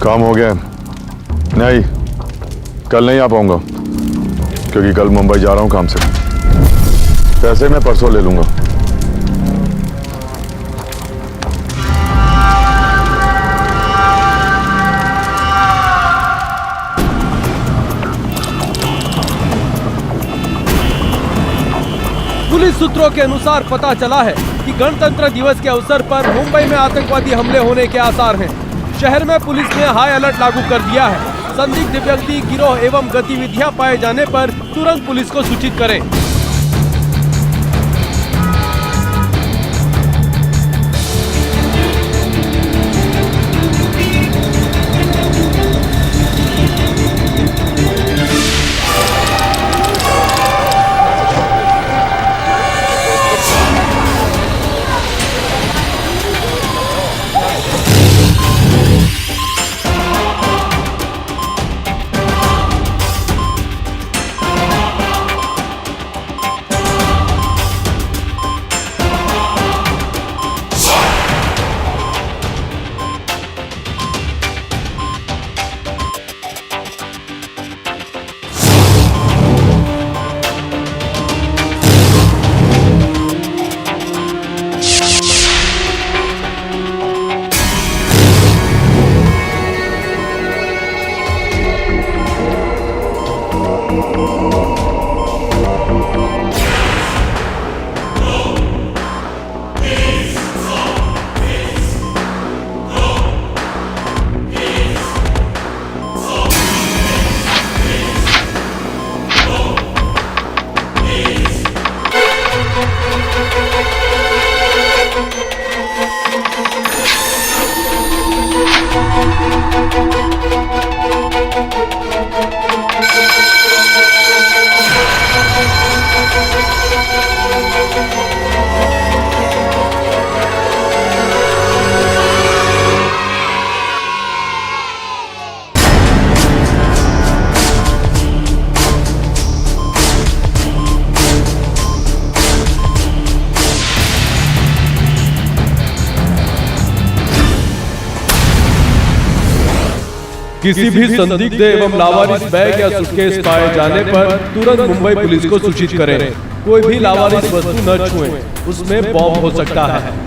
काम हो गया? नहीं, कल नहीं आ पाऊंगा क्योंकि कल मुंबई जा रहा हूं काम से। पैसे मैं परसों ले लूंगा। पुलिस सूत्रों के अनुसार पता चला है कि गणतंत्र दिवस के अवसर पर मुंबई में आतंकवादी हमले होने के आसार हैं। शहर में पुलिस ने हाई अलर्ट लागू कर दिया है। संदिग्ध व्यक्ति, गिरोह एवं गतिविधियां पाए जाने पर तुरंत पुलिस को सूचित करें। किसी भी संदिग्ध एवं लावारिस बैग या सूटकेस पाए जाने पर तुरंत मुंबई पुलिस को सूचित करें। कोई भी लावारिस वस्तु न छुएं, उसमें बॉम्ब हो सकता है।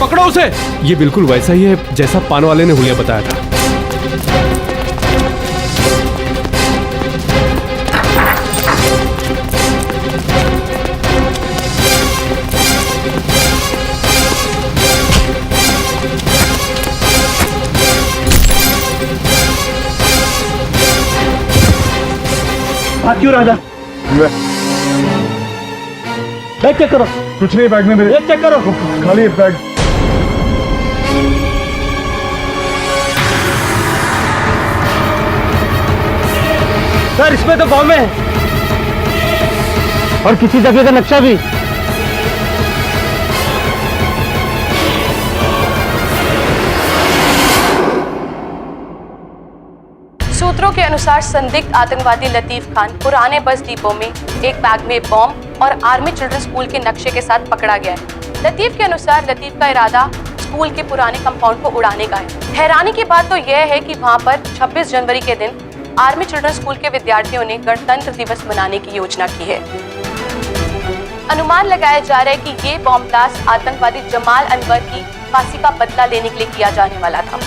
पकड़ो उसे। ये बिल्कुल वैसा ही है जैसा पान वाले ने हुलिया बताया था। हाथ क्यों राजा? बैठ चेक करो। कुछ नहीं बैग में मेरे। ये चेक करो। खाली है बैग। सर इसमें तो बॉम्ब है और किसी जगह का नक्शा भी। सूत्रों के अनुसार संदिग्ध आतंकवादी लतीफ खान पुराने बस डिपो में एक बैग में बॉम्ब और आर्मी चिल्ड्रन स्कूल के नक्शे के साथ पकड़ा गया है। लतीफ के अनुसार लतीफ का इरादा स्कूल के पुराने कंपाउंड को उड़ाने का है। हैरानी की बात तो यह है कि वहां पर 26 जनवरी के दिन आर्मी चिल्ड्रन स्कूल के विद्यार्थियों ने गणतंत्र दिवस मनाने की योजना की है। अनुमान लगाया जा रहा है कि ये बॉम्ब ब्लास्ट आतंकवादी जमाल अनवर की फांसी का बदला लेने के लिए किया जाने वाला था।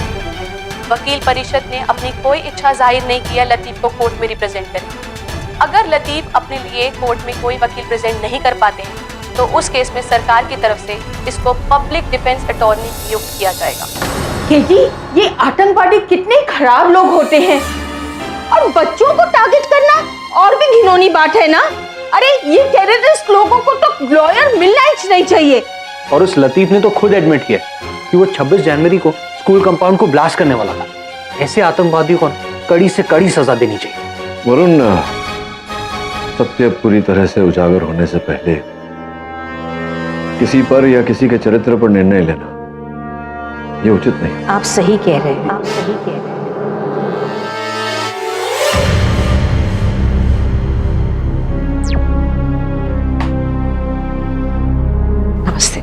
वकील परिषद ने अपनी कोई इच्छा जाहिर नहीं किया लतीफ को कोर्ट में रिप्रेजेंट करें। अगर लतीफ अपने लिए कोर्ट में कोई वकील प्रेजेंट नहीं कर पाते हैं तो उस केस में सरकार की तरफ से इसको पब्लिक डिफेंस अटॉर्नी नियुक्त किया जाएगा। जी ये आतंकवादी कितने खराब लोग होते हैं और बच्चों को टारगेट करना और भी घिनौनी बात है ना। अरे ये टेररिस्ट लोगों को तो लॉयर मिलना ही नहीं चाहिए। और उस लतीफ ने तो खुद एडमिट किया कि वो 26 जनवरी को स्कूल कंपाउंड को ब्लास्ट करने वाला था। ऐसे आतंकवादियों को कड़ी से कड़ी सजा देनी चाहिए। वरुण, सत्य पूरी तरह से उजागर होने से पहले किसी पर या किसी के चरित्र पर निर्णय लेना ये उचित नहीं। आप सही कह रहे हैं, आप सही कह रहे हैं। नमस्ते।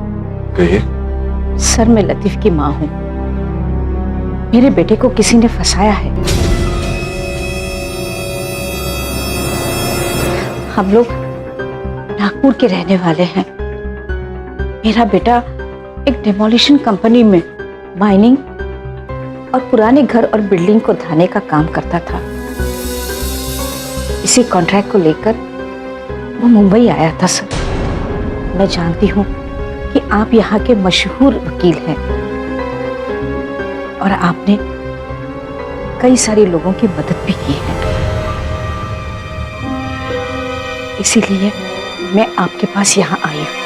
कहिए। सर मैं लतीफ की माँ हूँ। मेरे बेटे को किसी ने फंसाया है। हम लोग नागपुर के रहने वाले हैं। मेरा बेटा एक डेमोलिशन कंपनी में माइनिंग और पुराने घर और बिल्डिंग को ढाने का काम करता था। इसी कॉन्ट्रैक्ट को लेकर वो मुंबई आया था। सर मैं जानती हूँ कि आप यहाँ के मशहूर वकील हैं और आपने कई सारे लोगों की मदद भी की है। इसीलिए मैं आपके पास यहाँ आई हूँ।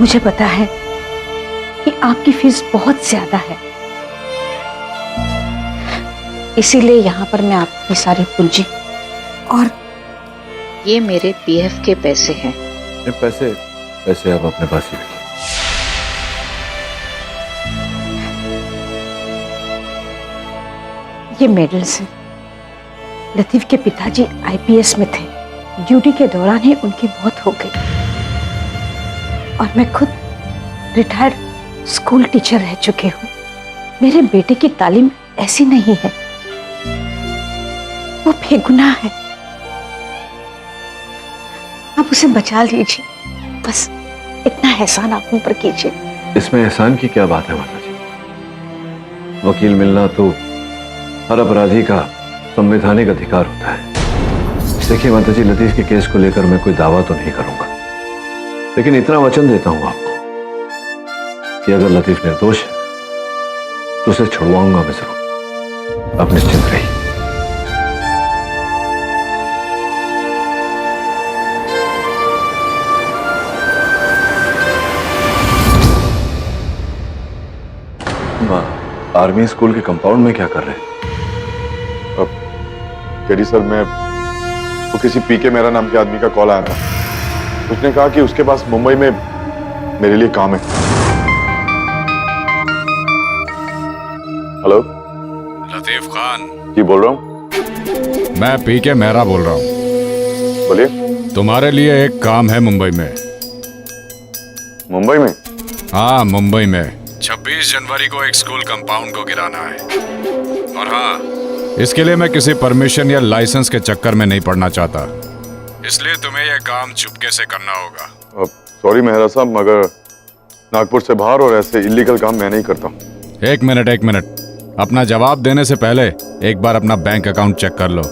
मुझे पता है कि आपकी फीस बहुत ज्यादा है, इसीलिए यहाँ पर मैं आपकी सारी पूंजी और ये मेरे पीएफ के पैसे हैं। ये पैसे आप अपने पास ही रखिए। ये मेडल्स हैं। लतीफ के पिताजी आईपीएस में थे। ड्यूटी के दौरान ही उनकी मौत हो गई और मैं खुद रिटायर्ड स्कूल टीचर रह चुकी हूँ। मेरे बेटे की तालीम ऐसी नहीं है, वो बेगुनाह है। आप उसे बचा लीजिए, बस इतना एहसान आप मुझ पर कीजिए। इसमें एहसान की क्या बात है माता जी? वकील मिलना तो हर अपराधी का संवैधानिक अधिकार होता है। देखिए माता जी, लतीफ के केस को लेकर मैं कोई दावा तो नहीं करूंगा, लेकिन इतना वचन देता हूं आपको कि अगर लतीफ निर्दोष है तो उसे छुड़वाऊंगा मैं जरूर। आप निश्चिंत रहिए। आर्मी स्कूल के कंपाउंड में क्या कर रहे हैं? अब केडी सर, मैं वो किसी पीके मेरा नाम के आदमी का कॉल आया था। उसने कहा कि उसके पास मुंबई में मेरे लिए काम है। हेलो, लतीफ खान जी बोल रहा हूँ। मैं पीके मेहरा बोल रहा हूँ। बोलिए। तुम्हारे लिए एक काम है मुंबई में। मुंबई में? हाँ, मुंबई में 26 जनवरी को एक स्कूल कंपाउंड को गिराना है। और हाँ, इसके लिए मैं किसी परमिशन या लाइसेंस के चक्कर में नहीं पड़ना चाहता, इसलिए तुम्हें यह काम चुपके से करना होगा। सॉरी मेहरा साहब, मगर नागपुर से बाहर और ऐसे इलीगल काम मैं नहीं करता। एक मिनट, अपना जवाब देने से पहले एक बार अपना बैंक अकाउंट चेक कर लो।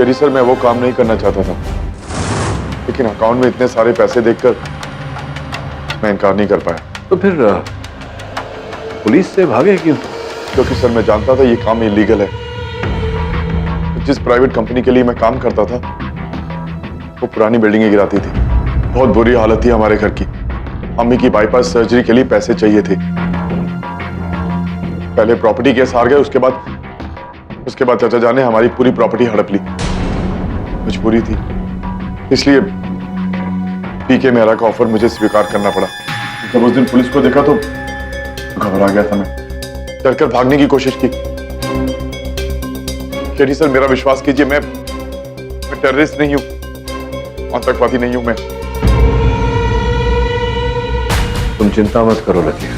करी सर, मैं वो काम नहीं करना चाहता था, लेकिन अकाउंट में इतने सारे पैसे देखकर मैं इनकार नहीं कर पाया। तो फिर पुलिस से भागे क्यों? क्योंकि सर मैं जानता था ये काम इलीगल है। जिस प्राइवेट कंपनी के लिए मैं काम करता था वो पुरानी बिल्डिंगें गिराती थी। बहुत बुरी हालत थी हमारे घर की। अम्मी की बाईपास सर्जरी के लिए पैसे चाहिए थे। पहले प्रॉपर्टी केस हार गए, उसके बाद चाचा जान ने हमारी पूरी प्रॉपर्टी हड़प ली। मजबूरी थी, इसलिए पीके मेहरा का ऑफर मुझे स्वीकार करना पड़ा। जब उस दिन पुलिस को देखा तो घबरा गया था मैं, डरकर भागने की कोशिश की। केडी सर, मेरा विश्वास कीजिए, मैं टेररिस्ट नहीं हूं, आतंकवादी नहीं हूं मैं। तुम चिंता मत करो लतीफ।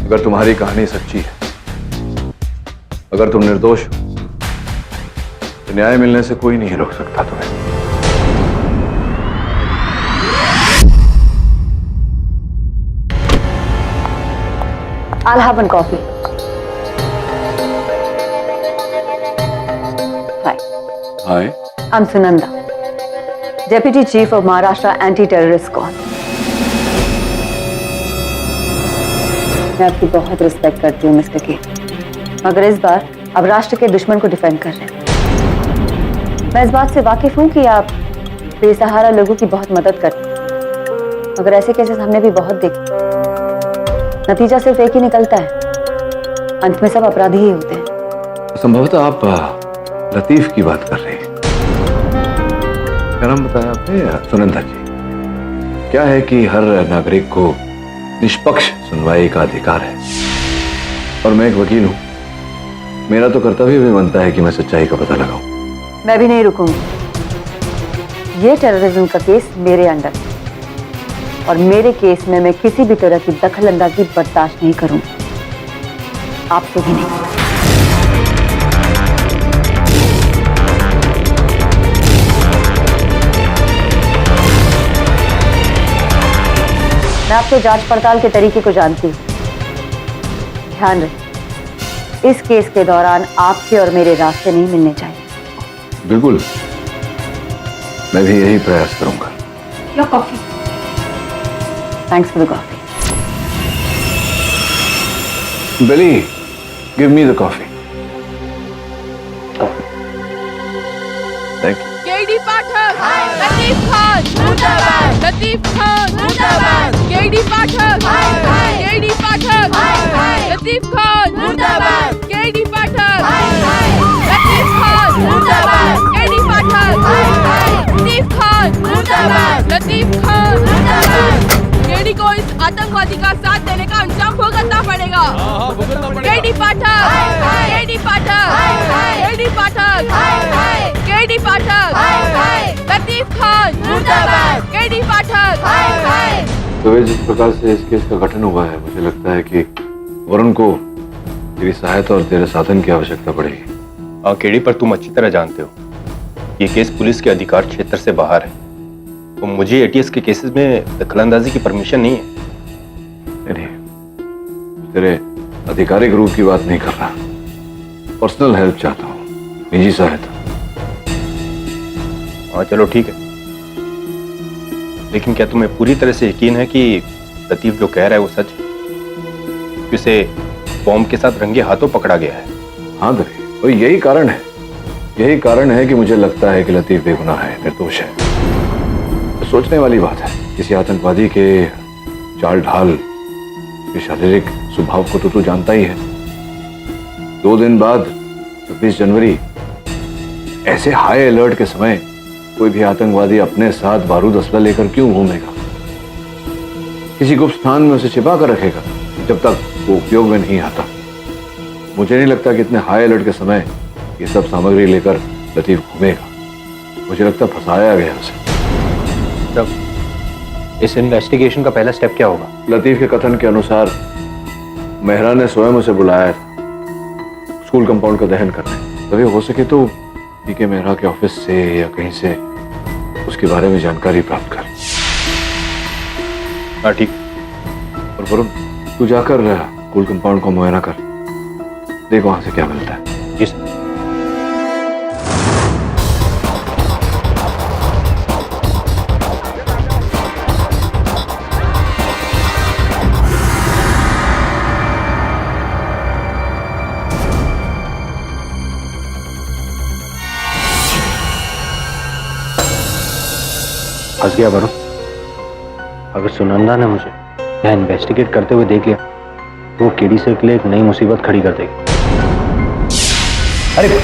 अगर तुम्हारी कहानी सच्ची है, अगर तुम निर्दोष हो, तो न्याय मिलने से कोई नहीं रोक सकता तुम्हें। I'll have one coffee. Hi, hi. I'm Sunanda, Deputy Chief of Maharashtra Anti-Terrorist Squad. मैं आपकी बहुत रिस्पेक्ट करती हूँ मिस्टर के, मगर इस बार अब राष्ट्र के दुश्मन को डिफेंड कर रहे हैं। मैं इस बात से वाकिफ हूँ कि आप बेसहारा लोगों की बहुत मदद करते हैं, मगर ऐसे केसेस हमने भी बहुत देखे। नतीजा सिर्फ एक ही निकलता है, अंत में सब अपराधी ही होते हैं। संभवतः आप लतीफ की बात कर रहे हैं। क्या नाम बताया आपने? सुनंदा जी। क्या है कि हर नागरिक को निष्पक्ष सुनवाई का अधिकार है, और मैं एक वकील हूं। मेरा तो कर्तव्य भी बनता है कि मैं सच्चाई का पता लगाऊं। मैं भी नहीं रुकूंगी। ये टेररिज्म का केस मेरे अंडर है, और मेरे केस में मैं किसी भी तरह की दखल अंदाजी बर्दाश्त नहीं करूंगी, आपसे भी नहीं। मैं आपके जांच पड़ताल के तरीके को जानती हूँ। ध्यान रखें, इस केस के दौरान आपके और मेरे रास्ते नहीं मिलने चाहिए। बिल्कुल, मैं भी यही प्रयास करूंगा। Your coffee. Thanks for the coffee. Billy, give me the coffee. Thank you. KD Pathak, Latif Khan, मुर्दाबाद, लतीफ खान, मुर्दाबाद, केडी पाठक, केडी पाठक, लतीफ खान, मुर्दाबाद, केडी पाठक, लतीफ खान, मुर्दाबाद, केडी पाठक, लतीफ खान, मुर्दाबाद, लतीफ खान, मुर्दाबाद। केडी को इस आतंकवादी का साथ देने का अंजाम भुगतना पड़ेगा। केडी पाठक, केडी पाठक, केडी पाठक, केडी पाठक, लतीफ खान, मुर्दाबाद, केडी पाठक। तो जिस प्रकार से इस केस का गठन हुआ है, मुझे लगता है कि वरुण को तेरी सहायता और तेरे साधन की आवश्यकता पड़ेगी। हाँ केडी, पर तुम अच्छी तरह जानते हो ये केस पुलिस के अधिकार क्षेत्र से बाहर है, तो मुझे एटीएस के केसेस में दखलंदाजी की परमिशन नहीं है। नहीं, तेरे आधिकारिक रूप की बात नहीं कर रहा, पर्सनल हेल्प चाहता हूँ, निजी सहायता। हाँ चलो ठीक है, लेकिन क्या तुम्हें पूरी तरह से यकीन है कि लतीफ जो कह रहा है वो सच है, कि उसे बॉम्ब के साथ रंगे हाथों पकड़ा गया है? हाँ दरी, और यही कारण है कि मुझे लगता है कि लतीफ बेगुनाह है, निर्दोष है। तो सोचने वाली बात है, किसी आतंकवादी के चाल ढाल, के शारीरिक स्वभाव को तो तू जानता ही है। 2 दिन बाद 26 जनवरी, ऐसे हाई अलर्ट के समय कोई भी आतंकवादी अपने साथ बारूद असला लेकर क्यों घूमेगा? किसी गुप्त स्थान में उसे छिपा कर रखेगा जब तक वो उपयोग में नहीं आता। मुझे नहीं लगता कि इतने हाई अलर्ट के समय ये सब सामग्री लेकर लतीफ घूमेगा। मुझे लगता फंसाया गया उसे। तब इस इन्वेस्टिगेशन का पहला स्टेप क्या होगा? लतीफ के कथन के अनुसार मेहरा ने स्वयं उसे बुलाया था स्कूल कंपाउंड का दहन करने। तभी हो सके तो पीके मेहरा के ऑफिस से या कहीं से उसके बारे में जानकारी प्राप्त कर। हाँ ठीक। और वरुण, तू जाकर स्कूल कंपाउंड को मुआयना कर, देख वहां से क्या मिलता है। जी सर। फंस गया वरुण। अगर सुनंदा ने मुझे यहाँ इन्वेस्टिगेट करते हुए देख लिया तो वो केडी सर के लिए एक नई मुसीबत खड़ी कर देगी। अरे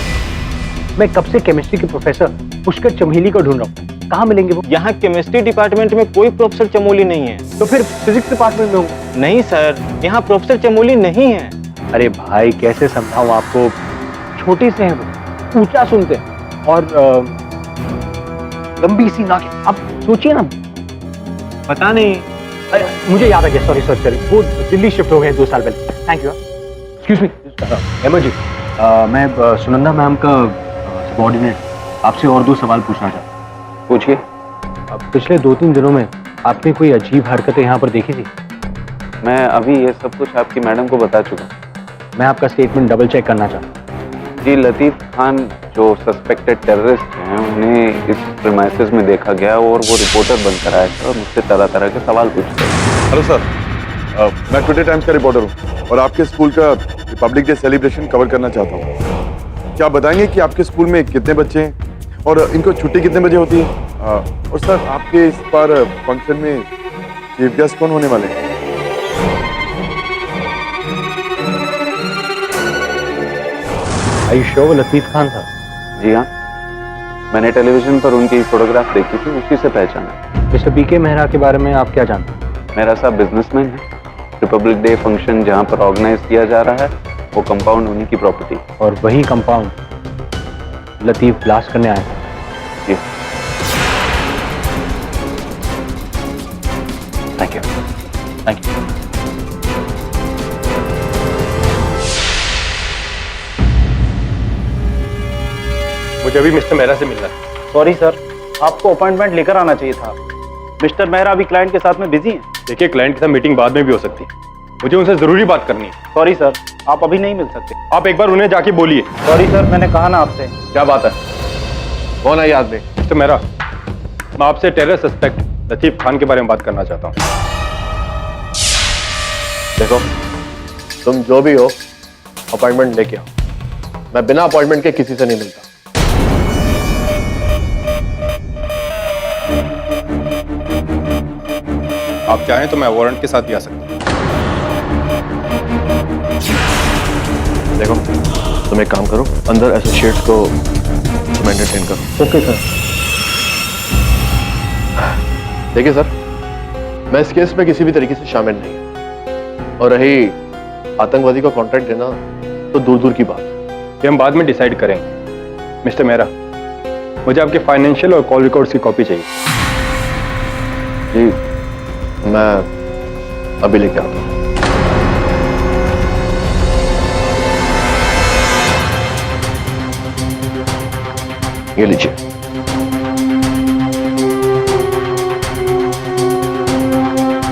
मैं कब से केमिस्ट्री के प्रोफेसर पुष्कर चमेली को ढूंढ रहा हूँ, कहाँ मिलेंगे वो? यहाँ केमिस्ट्री डिपार्टमेंट में कोई प्रोफेसर चमोली नहीं है। तो फिर फिजिक्स डिपार्टमेंट में हूँ। नहीं सर, यहाँ प्रोफेसर चमोली नहीं है। अरे भाई कैसे समझाऊं आपको, छोटे से हैं वो, ऊंचा सुनते हैं और लंबी सी नाक। अब सोचिए ना। पता नहीं। अरे मुझे याद आ गया, सॉरी चलिए, वो दिल्ली शिफ्ट हो गए 2 साल पहले। Thank you. Excuse me Hemant ji, मैं सुनंदा मैम का सबऑर्डिनेट आपसे और 2 सवाल पूछना चाहता हूँ। पूछिए। पिछले 2-3 दिनों में आपने कोई अजीब हरकतें यहाँ पर देखी थी? मैं अभी ये सब कुछ आपकी मैडम को बता चुका। मैं आपका स्टेटमेंट डबल चेक करना चाहता हूँ। जी, लतीफ खान जो सस्पेक्टेड टेररिस्ट हैं उन्हें इस प्रीमाइसेस में देखा गया और वो रिपोर्टर बनकर आए थे और मुझसे तरह तरह के सवाल पूछते हैं। हेलो सर, मैं टुडे टाइम्स का रिपोर्टर हूँ और आपके स्कूल का रिपब्लिक डे सेलिब्रेशन कवर करना चाहता हूँ। क्या आप बताएंगे कि आपके स्कूल में कितने बच्चे हैं और इनको छुट्टी कितने बजे होती है? और सर, आपके इस बार फंक्शन में चीफ गेस्ट कौन होने वाले हैं? आई शो वो लतीफ खान था? जी हाँ, मैंने टेलीविजन पर उनकी फोटोग्राफ देखी थी, उसी से पहचाना। मिस्टर पीके मेहरा के बारे में आप क्या जानते हैं? मेरा साहब बिजनेसमैन है। रिपब्लिक डे फंक्शन जहाँ पर ऑर्गेनाइज किया जा रहा है वो कंपाउंड उन्हीं की प्रॉपर्टी। और वही कंपाउंड लतीफ ब्लास्ट करने आए थे? जी। Thank you. Thank you. मुझे अभी मिस्टर मेहरा से मिलना है। सॉरी सर, आपको अपॉइंटमेंट लेकर आना चाहिए था। मिस्टर मेहरा अभी क्लाइंट के साथ में बिजी हैं। देखिए, क्लाइंट के साथ मीटिंग बाद में भी हो सकती है, मुझे उनसे जरूरी बात करनी है। सॉरी सर, आप अभी नहीं मिल सकते। आप एक बार उन्हें जाके बोलिए। सॉरी सर, मैंने कहा ना आपसे। क्या बात है? कौन है ये आदमी? मिस्टर मेहरा, मैं आपसे टेरर सस्पेक्ट लतीफ खान के बारे में बात करना चाहता हूँ। देखो, तुम जो भी हो अपॉइंटमेंट लेके आओ। मैं बिना अपॉइंटमेंट के किसी से नहीं मिलता। आप चाहें तो मैं वारंट के साथ भी आ सकता हूँ। देखो, तुम एक काम करो, अंदर एसोसिएट्स को तुम एंटरटेन करो। Okay sir. देखिए सर, मैं इस केस में किसी भी तरीके से शामिल नहीं, और रही आतंकवादी को कॉन्ट्रैक्ट देना तो दूर दूर की बात। ये हम बाद में डिसाइड करेंगे। मिस्टर मेहरा, मुझे आपके फाइनेंशियल और कॉल रिकॉर्ड्स की कॉपी चाहिए। जी, मैं अभी लेके आता हूँ। ये लीजिए।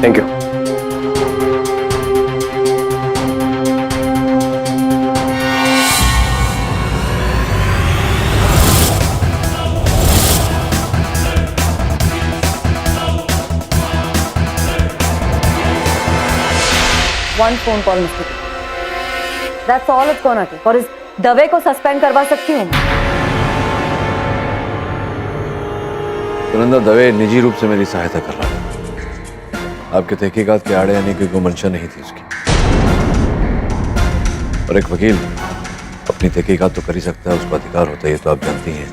Thank you. One phone call, Mr. P. That's all it's gonna take. और इस दवे को सस्पेंड करवा सकती हूँ। सुनंदा दवे निजी रूप से मेरी सहायता कर रहा है। आपके तहकीकात के आड़े आने की कोई मंशा नहीं थी उसकी। और एक वकील अपनी तहकीकात तो कर ही सकता है, उसका अधिकार होता है, ये तो आप जानती हैं।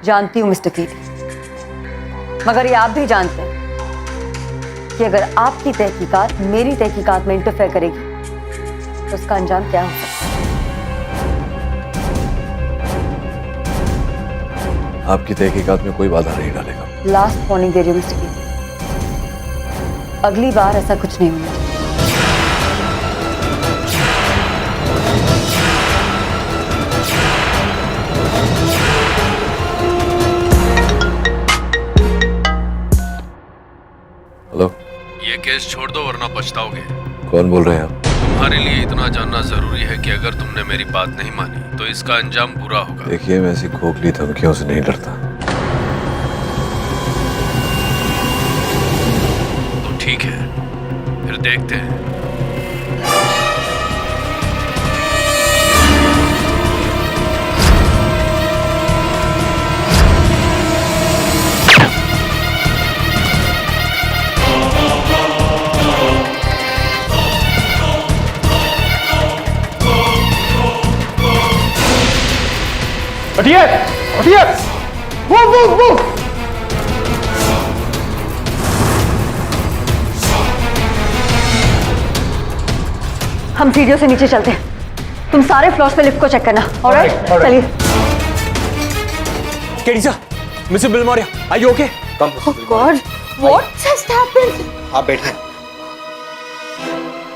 जानती हूँ मिस्टर कीटी, मगर ये आप भी जानते हैं कि अगर आपकी तहकीकात मेरी तहकीकात में इंटरफेयर करेगी तो उसका अंजाम क्या हो सकता है। आपकी तहकीकात में कोई बाधा नहीं डालेगा। लास्ट वार्निंग दे रही हूँ मिस्टर कीटी, अगली बार ऐसा कुछ नहीं होना चाहिए। हेलो, ये केस छोड़ दो वरना पछताओगे। कौन बोल रहे हैं आप? तुम्हारे लिए इतना जानना जरूरी है कि अगर तुमने मेरी बात नहीं मानी तो इसका अंजाम बुरा होगा। देखिए, मैं ऐसी खोखली धमकियों से नहीं डरता। तो ठीक है, फिर देखते हैं। हटिए हटिए, मूव मूव मूव। हम सीढ़ियों से नीचे चलते हैं, तुम सारे फ्लोर्स पे लिफ्ट को चेक करना। ऑलराइट, चलिए। KD sir, Mister Bill Maurya, are you okay? Oh God, what has happened? आप बैठे।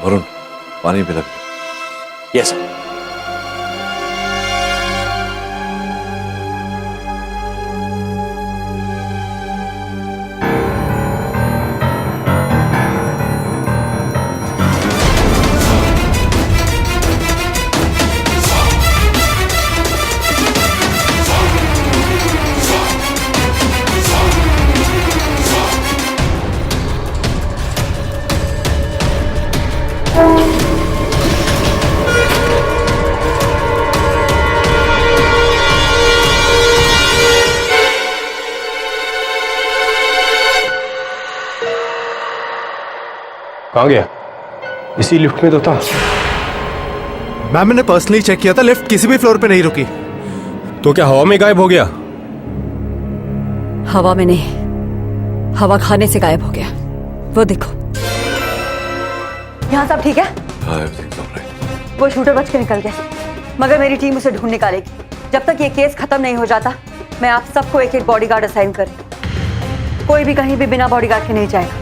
वरुण, पानी पिला। Yes sir. कहाँ गया? इसी लिफ्ट में तो था। मैम, मैंने पर्सनली चेक किया था, लिफ्ट किसी भी फ्लोर पे नहीं रुकी। तो क्या हवा में गायब हो गया? हवा में नहीं, हवा खाने से गायब हो गया। वो देखो, यहाँ सब ठीक है? वो शूटर बच के निकल गया, मगर मेरी टीम उसे ढूंढ निकालेगी। जब तक ये केस खत्म नहीं हो जाता, मैं आप सबको एक एक बॉडीगार्ड असाइन कर, कोई भी कहीं भी बिना बॉडीगार्ड के नहीं जाएगा।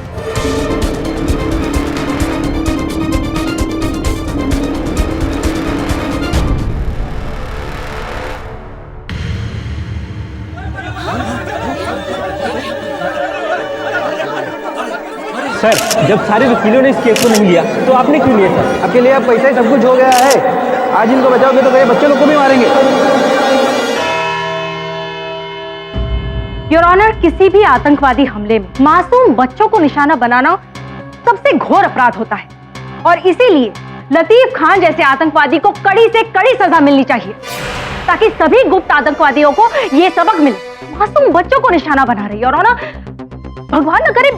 सर, जब सारे वकीलों ने इस केस को नहीं लिया तो आपने क्यों लिया सर? आपके लिए अब पैसा ही सब कुछ हो गया है। आज इनको बचाओगे तो मेरे बच्चे लोग को भी मारेंगे। योर ऑनर, किसी भी आतंकवादी हमले में मासूम बच्चों को निशाना बनाना सबसे घोर अपराध होता है और इसीलिए लतीफ खान जैसे आतंकवादी को कड़ी से कड़ी सजा मिलनी चाहिए ताकि सभी गुप्त आतंकवादियों को यह सबक मिले। मासूम बच्चों को निशाना बना रही है योर ऑनर। भगवान न करे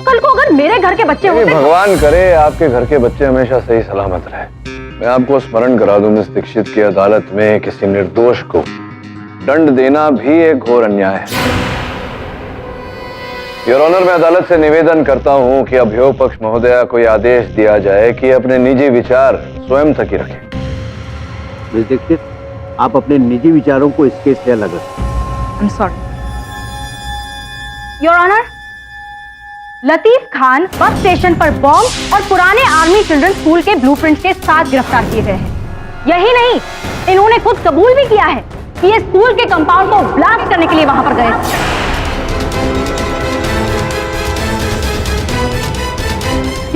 कल को अगर मेरे घर के बच्चे होते। भगवान करे आपके घर के बच्चे हमेशा सही सलामत रहे। मैं आपको स्मरण करा दूं, मिस दीक्षित की अदालत में किसी निर्दोष को दंड देना भी एक घोर अन्याय है। योर ऑनर, मैं अदालत से निवेदन करता हूं कि अभियोग पक्ष महोदया को यह आदेश दिया जाए कि अपने निजी विचार स्वयं तक ही रखें। मिस दीक्षित, आप अपने निजी विचारों को इस केस से अलग रखें। I am sorry your honour. Latif Khan bus station पर बॉम्ब और पुराने आर्मी चिल्ड्रन स्कूल के ब्लूप्रिंट्स के साथ गिरफ्तार किए गए हैं। यही नहीं, इन्होंने खुद कबूल भी किया है कि ये स्कूल के कंपाउंड को ब्लास्ट करने के लिए वहां पर गए थे।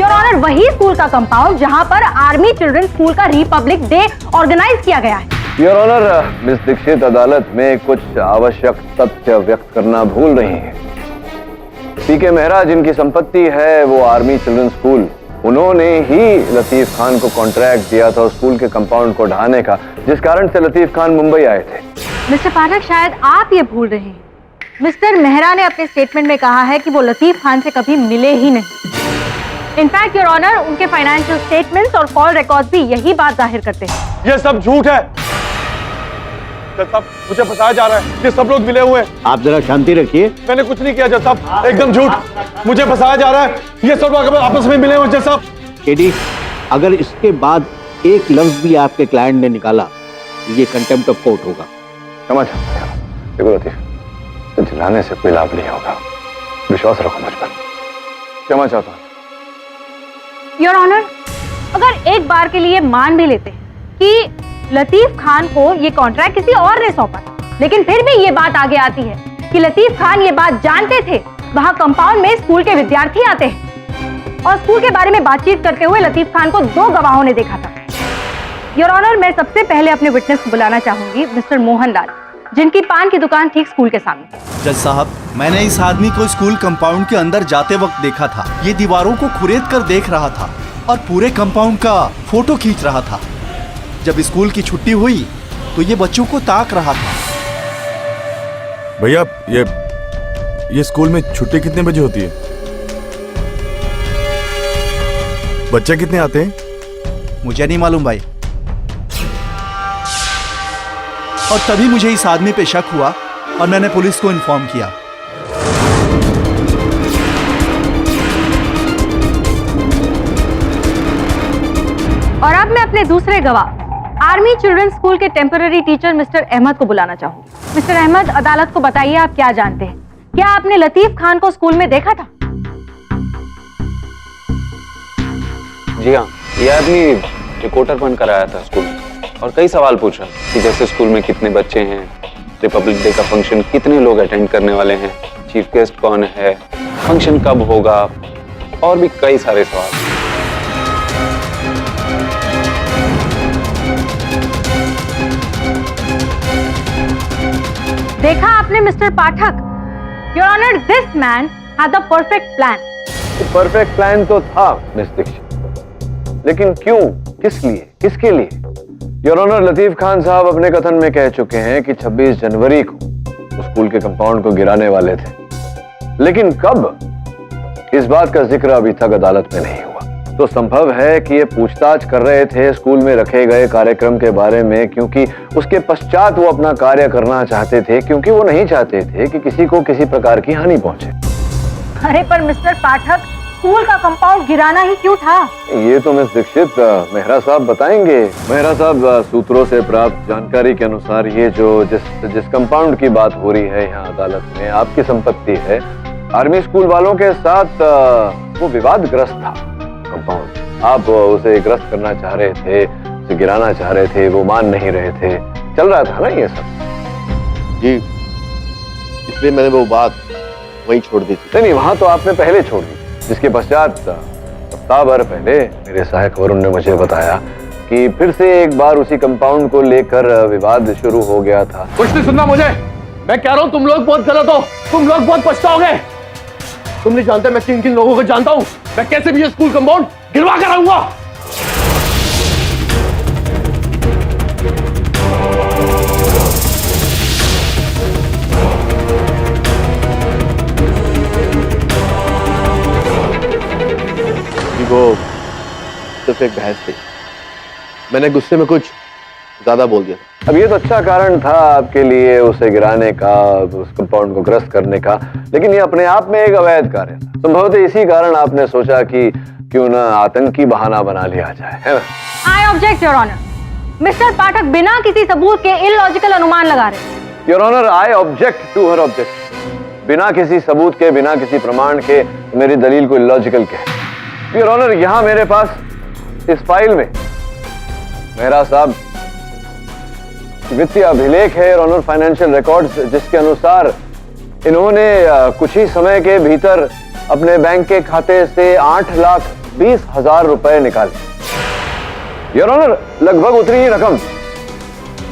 योर ऑनर, वही स्कूल का कंपाउंड जहां पर आर्मी चिल्ड्रन स्कूल का रिपब्लिक डे ऑर्गेनाइज किया गया है। योर ऑनर, मिस दीक्षित अदालत में कुछ आवश्यक तथ्य व्यक्त करना भूल रही हैं। पीके मेहरा जिनकी संपत्ति है वो आर्मी चिल्ड्रन स्कूल, उन्होंने ही लतीफ खान को कॉन्ट्रैक्ट दिया था स्कूल के कंपाउंड को ढहाने का, जिस कारण से लतीफ खान मुंबई आए थे। मिस्टर पाठक, शायद आप ये भूल रहे हैं, मिस्टर मेहरा ने अपने स्टेटमेंट में कहा है कि वो लतीफ खान से कभी मिले ही नहीं। इनफैक्ट योर ऑनर, उनके फाइनेंशियल स्टेटमेंट्स और कॉल रिकॉर्ड्स भी यही बात जाहिर करते हैं। ये सब झूठ है। जज साहब, मुझे फंसाया जा रहा है, ये सब लोग मिले हुए हैं। आप जरा शांति रखिए। मैंने कुछ नहीं किया जज साहब, एकदम झूठ। मुझे फंसाया जा रहा है, ये सब लोग आपस में मिले हुए जज साहब। केडी, अगर इसके बाद एक लफ्ज भी आपके क्लाइंट ने निकाला तो ये कंटेम्प्ट ऑफ कोर्ट होगा। क्षमा चाहता हूं। देखो लतीफ, चिल्लाने से कोई लाभ नहीं होगा, विश्वास रखो मुझ पर। क्षमा चाहता हूं। योर ऑनर, अगर एक बार के लिए मान भी लेते हैं कि लतीफ खान को ये कॉन्ट्रैक्ट किसी और ने सौंपा, लेकिन फिर भी ये बात आगे आती है कि लतीफ खान ये बात जानते थे वहां कंपाउंड में स्कूल के विद्यार्थी आते हैं और स्कूल के बारे में बातचीत करते हुए लतीफ खान को 2 गवाहों ने देखा था। योर ऑनर, मैं सबसे पहले अपने विटनेस को बुलाना चाहूंगी, मिस्टर मोहनलाल, जिनकी पान की दुकान ठीक स्कूल के सामने। जज साहब, मैंने इस आदमी को स्कूल कंपाउंड के अंदर जाते वक्त देखा था। ये दीवारों को खुरेद कर देख रहा था और पूरे कंपाउंड का फोटो खींच रहा था। जब स्कूल की छुट्टी हुई तो ये बच्चों को ताक रहा था। भैया, ये स्कूल में छुट्टी कितने बजे होती है? बच्चे कितने आते हैं? मुझे नहीं मालूम भाई। और तभी मुझे इस आदमी पे शक हुआ और मैंने पुलिस को इन्फॉर्म किया। और अब मैं अपने दूसरे गवाह आर्मी चिल्ड्रंस स्कूल के टेम्पररी टीचर मिस्टर अहमद को बुलाना चाहूंगी। मिस्टर अहमद, अदालत को बताइए आप क्या जानते हैं। क्या आपने लतीफ खान को स्कूल में देखा था? जी हाँ, ये आदमी रिपोर्टर बनकर आया था स्कूल में और कई सवाल पूछा कि जैसे स्कूल में कितने बच्चे हैं, रिपब्लिक डे का फंक्शन कितने लोग अटेंड करने वाले हैं, चीफ गेस्ट कौन है, फंक्शन कब होगा, और भी कई सारे सवाल। देखा आपने Mister Pathak? Your honour, this man had the perfect plan. Perfect plan तो था मिस दीक्षित, लेकिन क्यों, किस लिए, किसके लिए? योर ऑनर, लतीफ खान साहब अपने कथन में कह चुके हैं कि 26 जनवरी को स्कूल के कंपाउंड को गिराने वाले थे, लेकिन कब, इस बात का जिक्र अभी तक अदालत में नहीं हुआ। तो संभव है कि ये पूछताछ कर रहे थे स्कूल में रखे गए कार्यक्रम के बारे में, क्योंकि उसके पश्चात वो अपना कार्य करना चाहते थे, क्योंकि वो नहीं चाहते थे कि किसी को किसी प्रकार की हानि पहुंचे। अरे पर मिस्टर पाठक, स्कूल का कंपाउंड गिराना ही क्यों था? ये तो मिस दीक्षित मेहरा साहब बताएंगे। मेहरा साहब, सूत्रों से प्राप्त जानकारी के अनुसार ये जो जिस कंपाउंड की बात हो रही है यहाँ अदालत में, आपकी संपत्ति है। आर्मी स्कूल वालों के साथ वो विवादग्रस्त था कंपाउंड। आप उसे ग्रस्त करना चाह रहे थे, उसे गिराना चाह रहे थे, वो मान नहीं रहे थे, चल रहा था ना ये सब? जी, इसलिए मैंने वो बात वहीं छोड़ दी थी। नहीं, वहां तो आपने पहले छोड़ दी, जिसके पश्चात सप्ताह भर पहले मेरे सहायक वरुण ने मुझे बताया कि फिर से एक बार उसी कंपाउंड को लेकर विवाद शुरू हो गया था। कुछ नहीं सुनना मुझे, मैं कह रहा हूँ तुम लोग बहुत गलत हो, तुम लोग बहुत पछताओगे। तुम नहीं जानते मैं किन किन लोगों को जानता हूँ, मैं कैसे भी ये स्कूल कंपाउंड गिरवा कर आऊंगा। वो सिर्फ एक बहस थी, मैंने गुस्से में कुछ ज्यादा बोल दिया था। अब ये तो अच्छा कारण था आपके लिए उसे गिराने का, उस कंपाउंड को ग्रस्त करने का, लेकिन ये अपने आप में एक अवैध कार्य था। संभवतः इसी कारण आपने सोचा कि क्यों ना आतंकी बहाना बना लिया जाए, है ना? I object your honour. Mister Pathak बिना किसी सबूत के इलॉजिकल अनुमान लगा रहे हैं। Your honour, I object to her object. बिना किसी सबूत के, बिना किसी प्रमाण के मेरी दलील को इलॉजिकल कहे। योर ऑनर, यहां मेरे पास इस फाइल में मेहरा साहब वित्तीय अभिलेख है, योर ऑनर, फाइनेंशियल रिकॉर्ड्स, जिसके अनुसार इन्होंने कुछ ही समय के भीतर अपने बैंक के खाते से 8,20,000 रुपए निकाले। योर ऑनर, लगभग उतनी ही रकम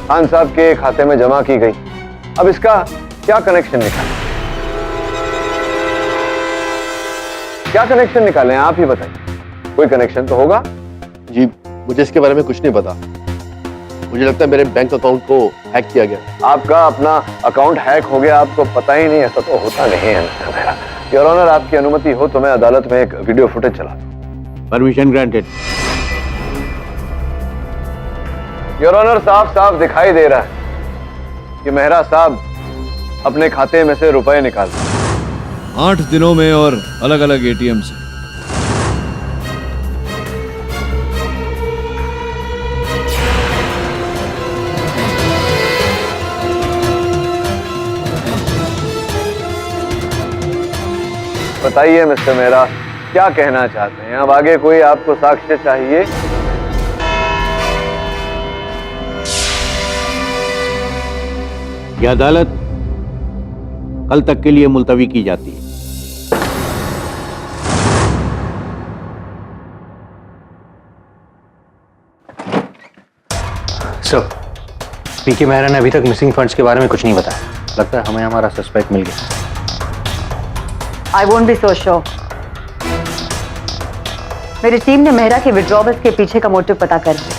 खान साहब के खाते में जमा की गई। अब इसका क्या कनेक्शन निकाले, क्या कनेक्शन निकालें, आप ही बताइए। कोई कनेक्शन तो होगा? जी, मुझे इसके बारे में कुछ नहीं पता। मुझे लगता है मेरे बैंक अकाउंट को हैक किया गया। आपका अपना अकाउंट हैक हो गया, आपको पता ही नहीं? ऐसा तो होता नहीं है मेरा। योर ऑनर, आपकी अनुमति हो तो मैं अदालत में एक वीडियो फुटेज चला दूं। Permission granted. योर ऑनर, साफ साफ दिखाई दे रहा है कि मेहरा साहब अपने खाते में से रुपए निकाल 8 दिनों में और अलग अलग एटीएम से। बताइए मिस्टर मेहरा, क्या कहना चाहते हैं? अब आगे कोई आपको साक्ष्य चाहिए? यह अदालत कल तक के लिए मुलतवी की जाती है। सर, पीके मेहरा ने अभी तक मिसिंग फंड्स के बारे में कुछ नहीं बताया। लगता है हमें हमारा सस्पेक्ट मिल गया। I won't be so sure. मेरी टीम ने मेहरा के विड्रॉवल्स के पीछे का मोटिव पता कर लिया।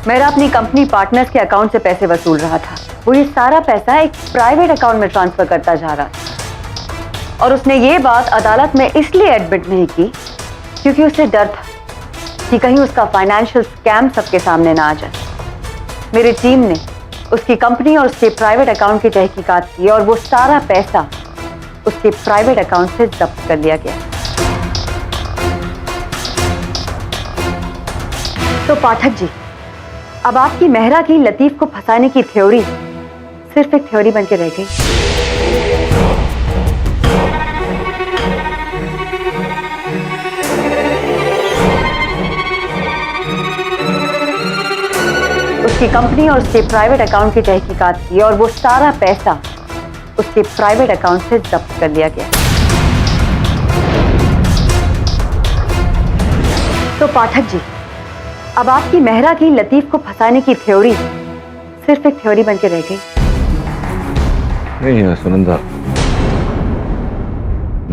मेहरा अपनी कंपनी पार्टनर्स के अकाउंट से पैसे वसूल रहा था। वो ये सारा पैसा एक प्राइवेट अकाउंट में ट्रांसफर करता जा रहा था, और उसने ये बात अदालत में इसलिए एडमिट नहीं की क्योंकि उसे डर था कि कहीं उसका फाइनेंशियल स्कैम सबके सामने ना आ जाए। मेरी टीम ने उसकी कंपनी और उसके प्राइवेट अकाउंट की तहकीकात की और वो सारा पैसा उसके प्राइवेट अकाउंट से जब्त कर लिया गया। तो पाठक जी, अब आपकी मेहरा की लतीफ को फंसाने की थ्योरी सिर्फ एक थ्योरी बनके रह गई। उसकी कंपनी और उसके प्राइवेट अकाउंट की तहकीकात की और वो सारा पैसा उसके प्राइवेट अकाउंट से जब्त कर लिया गया। तो पाठक जी, अब आपकी मेहरा की लतीफ को फंसाने की थ्योरी सिर्फ एक थ्योरी बनके रह गई। नहीं है सुनंदा,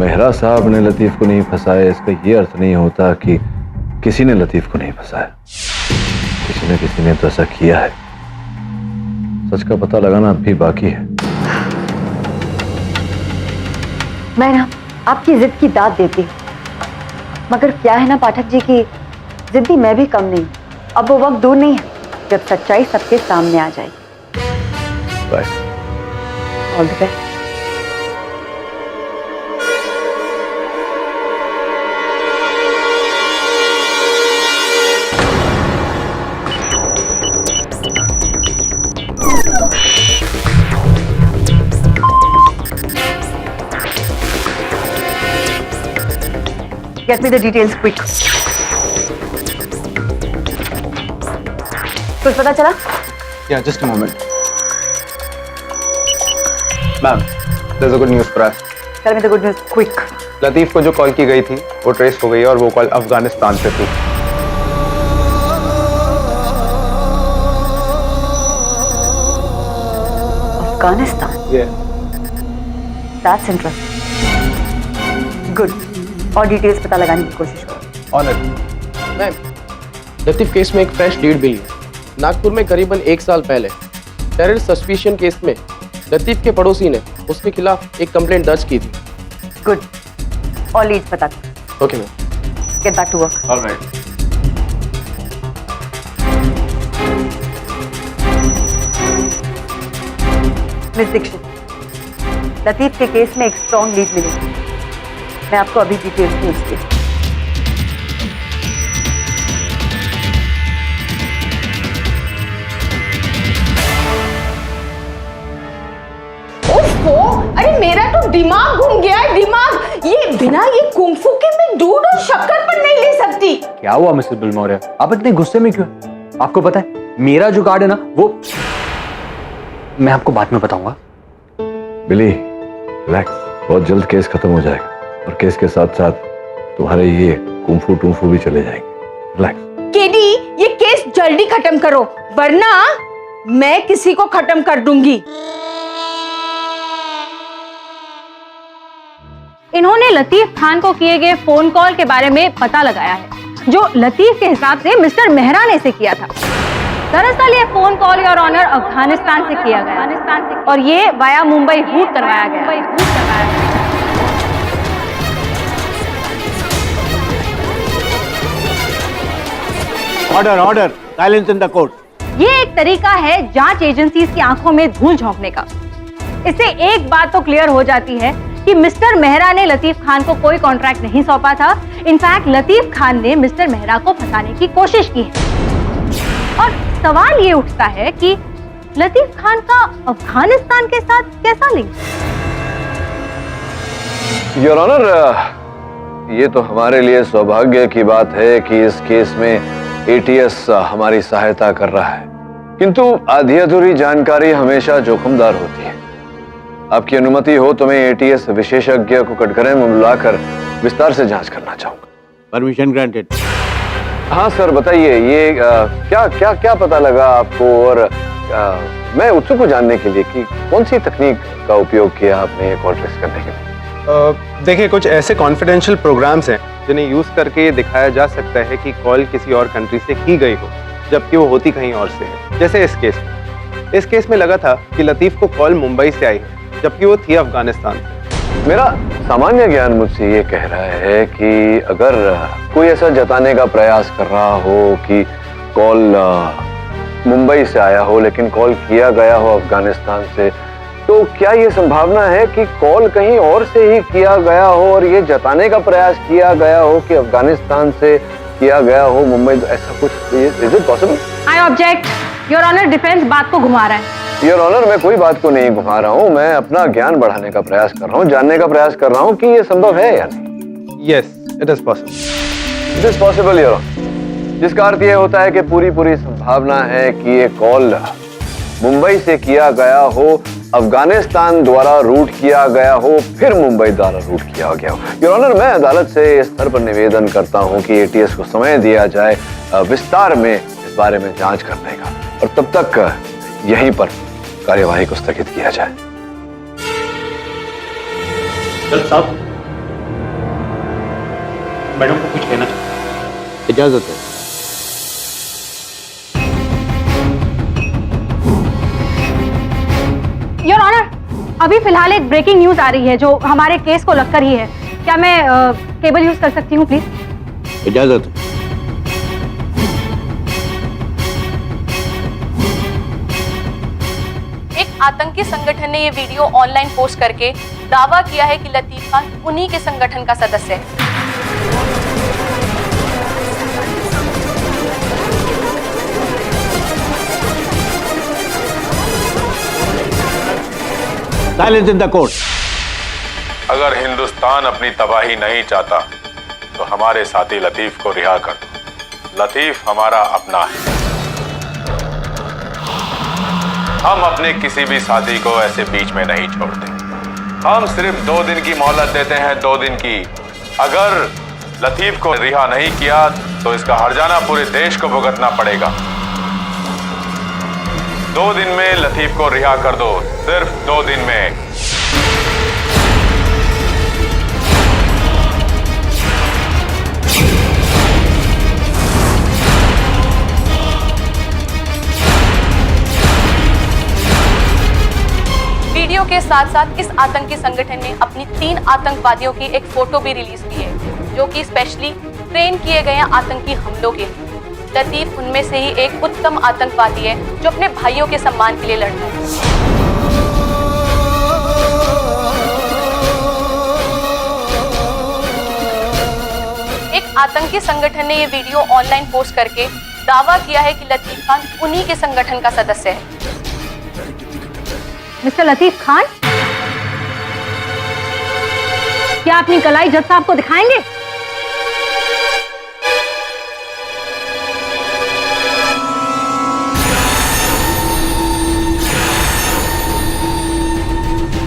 मेहरा साहब ने लतीफ को नहीं फंसाया, इसका ये अर्थ नहीं होता कि किसी ने लतीफ को नहीं फंसाया। किसी ने तो ऐसा किया है। सच का पता लगाना अब भी बाकी है। मैं ना आपकी जिद की दाद देती हूँ, मगर क्या है ना पाठक जी की जिद्दी मैं भी कम नहीं। अब वो वक्त दूर नहीं है जब सच्चाई सबके सामने आ जाएगी। Bye. All the best. Get me the details quick. कुछ पता चला? Yeah, just a moment. Ma'am, there's a good news for us. Tell me the good news quick. Latif को जो कॉल की गई थी वो ट्रेस हो गई और वो कॉल अफगानिस्तान से थी। Afghanistan? Yeah. That's interesting. Good. और डिटेल्स पता लगाने की कोशिश करो। On it. Ma'am, Latif case में एक फ्रेश लीड मिली है। नागपुर में करीबन 1 साल पहले टेरर सस्पिशन केस में लतीफ के पड़ोसी ने उसके खिलाफ एक कंप्लेंट दर्ज की थी। गुड। और लीड्स बता दो। Okay ma'am. Get back to work. Alright. Miss Dixit, Latif के केस में एक स्ट्रॉन्ग लीड मिली। मैं आपको अभी डिटेल्स भेजती हूँ। अरे मेरा तो दिमाग घूम गया है, दिमाग। ये बिना ये कुंफू के मैं दूध और शक्कर पर नहीं ले सकती। क्या हुआ मिसेस बिलमौर्य, आप इतने गुस्से में क्यों? आपको पता है मेरा जो कार्ड है ना वो मैं आपको बाद में बताऊंगा। बिली रिलैक्स, बहुत जल्द केस खत्म हो जाएगा और केस के साथ साथ तुम्हारे ये कुंफू टूंफू भी चले जाएंगे। रिलैक्स। केडी, ये केस जल्दी खत्म करो वरना मैं किसी को खत्म कर दूंगी। इन्होंने लतीफ खान को किए गए फोन कॉल के बारे में पता लगाया है जो लतीफ के हिसाब से मिस्टर मेहरा ने से किया था। दरअसल ये phone call your honour Afghanistan से किया गया और ये वाया मुंबई रूट करवाया गया। Order order, silence in the court. ये एक तरीका है जांच एजेंसीज की आंखों में धूल झोंकने का। इससे एक बात तो क्लियर हो जाती है कि मिस्टर मेहरा ने लतीफ खान को कोई कॉन्ट्रैक्ट नहीं सौंपा था। इनफैक्ट लतीफ खान ने मिस्टर मेहरा को फंसाने की कोशिश की है। और सवाल ये उठता है कि लतीफ खान का अफगानिस्तान के साथ कैसा लिंक? योर ऑनर, ये तो हमारे लिए सौभाग्य की बात है कि इस केस में एटीएस हमारी सहायता कर रहा है, किंतु आधी अधूरी जानकारी हमेशा जोखिमदार होती है। आपकी अनुमति हो तो मैं एटीएस विशेषज्ञ को कटघरे में बुलाकर विस्तार से जांच करना चाहूंगा। Permission granted. हाँ सर, बताइए ये क्या क्या क्या पता लगा आपको, और मैं उत्सुक हूँ जानने के लिए कि कौन सी तकनीक का उपयोग किया आपने कॉल ट्रेस करने के लिए। देखिए, कुछ ऐसे कॉन्फिडेंशियल प्रोग्राम्स हैं जिन्हें यूज करके ये दिखाया जा सकता है कि कॉल किसी और कंट्री से की गई हो जबकि वो होती कहीं और से है। जैसे इस केस में लगा था कि लतीफ को कॉल मुंबई से आई है जबकि वो थी अफगानिस्तान से। मेरा सामान्य ज्ञान मुझसे ये कह रहा है कि अगर कोई ऐसा जताने का प्रयास कर रहा हो कि कॉल मुंबई से आया हो लेकिन कॉल किया गया हो अफगानिस्तान से, तो क्या ये संभावना है कि कॉल कहीं और से ही किया गया हो और ये जताने का प्रयास किया गया हो कि अफगानिस्तान से किया गया हो मुंबई? ऐसा कुछ is it possible? I object your honour, defence बात को घुमा रहा है। योर ऑनर, मैं कोई बात को नहीं घुमा रहा हूँ, मैं अपना ज्ञान बढ़ाने का प्रयास कर रहा हूँ, जानने का प्रयास कर रहा हूँ कि ये संभव है या नहीं। Yes, it is possible. It is possible your honour, जिसका अर्थ ये होता है कि पूरी संभावना है कि ये कॉल मुंबई से किया गया हो, अफगानिस्तान द्वारा रूट किया गया हो, फिर मुंबई द्वारा रूट किया गया हो। योर ऑनर, मैं अदालत से इस स्तर पर निवेदन करता हूं कि एटीएस को समय दिया जाए विस्तार में इस बारे में जांच करने का, और तब तक यहीं पर कार्यवाही को स्थगित किया जाए। जज साहब, मैडम को कुछ कहना चाहिए। इजाजत है। योर ऑनर, अभी फिलहाल एक ब्रेकिंग न्यूज आ रही है जो हमारे केस को लगकर ही है। क्या मैं केबल यूज कर सकती हूँ प्लीज? इजाजत है। एक आतंकी संगठन ने ये वीडियो ऑनलाइन पोस्ट करके दावा किया है कि लतीफ खान उन्हीं के संगठन का सदस्य है। Silence in the court. अगर हिंदुस्तान अपनी तबाही नहीं चाहता तो हमारे साथी लतीफ को रिहा कर दो। लतीफ हमारा अपना है। हम अपने किसी भी साथी को ऐसे बीच में नहीं छोड़ते। हम सिर्फ 2 दिन की मोहलत देते हैं, 2 दिन की। अगर लतीफ को रिहा नहीं किया तो इसका हर्जाना पूरे देश को भुगतना पड़ेगा। 2 दिन में लतीफ को रिहा कर दो, सिर्फ 2 दिन में। वीडियो के साथ साथ इस आतंकी संगठन ने अपनी 3 आतंकवादियों की एक फोटो भी रिलीज की है, जो कि स्पेशली ट्रेन किए गए आतंकी हमलों के लिए। लतीफ उनमें से ही एक उत्तम आतंकवादी है जो अपने भाइयों के सम्मान के लिए लड़ता है। एक आतंकी संगठन ने ये वीडियो ऑनलाइन पोस्ट करके दावा किया है कि लतीफ खान उन्हीं के संगठन का सदस्य है। मिस्टर लतीफ खान, क्या अपनी कलाई जज साहब को दिखाएंगे?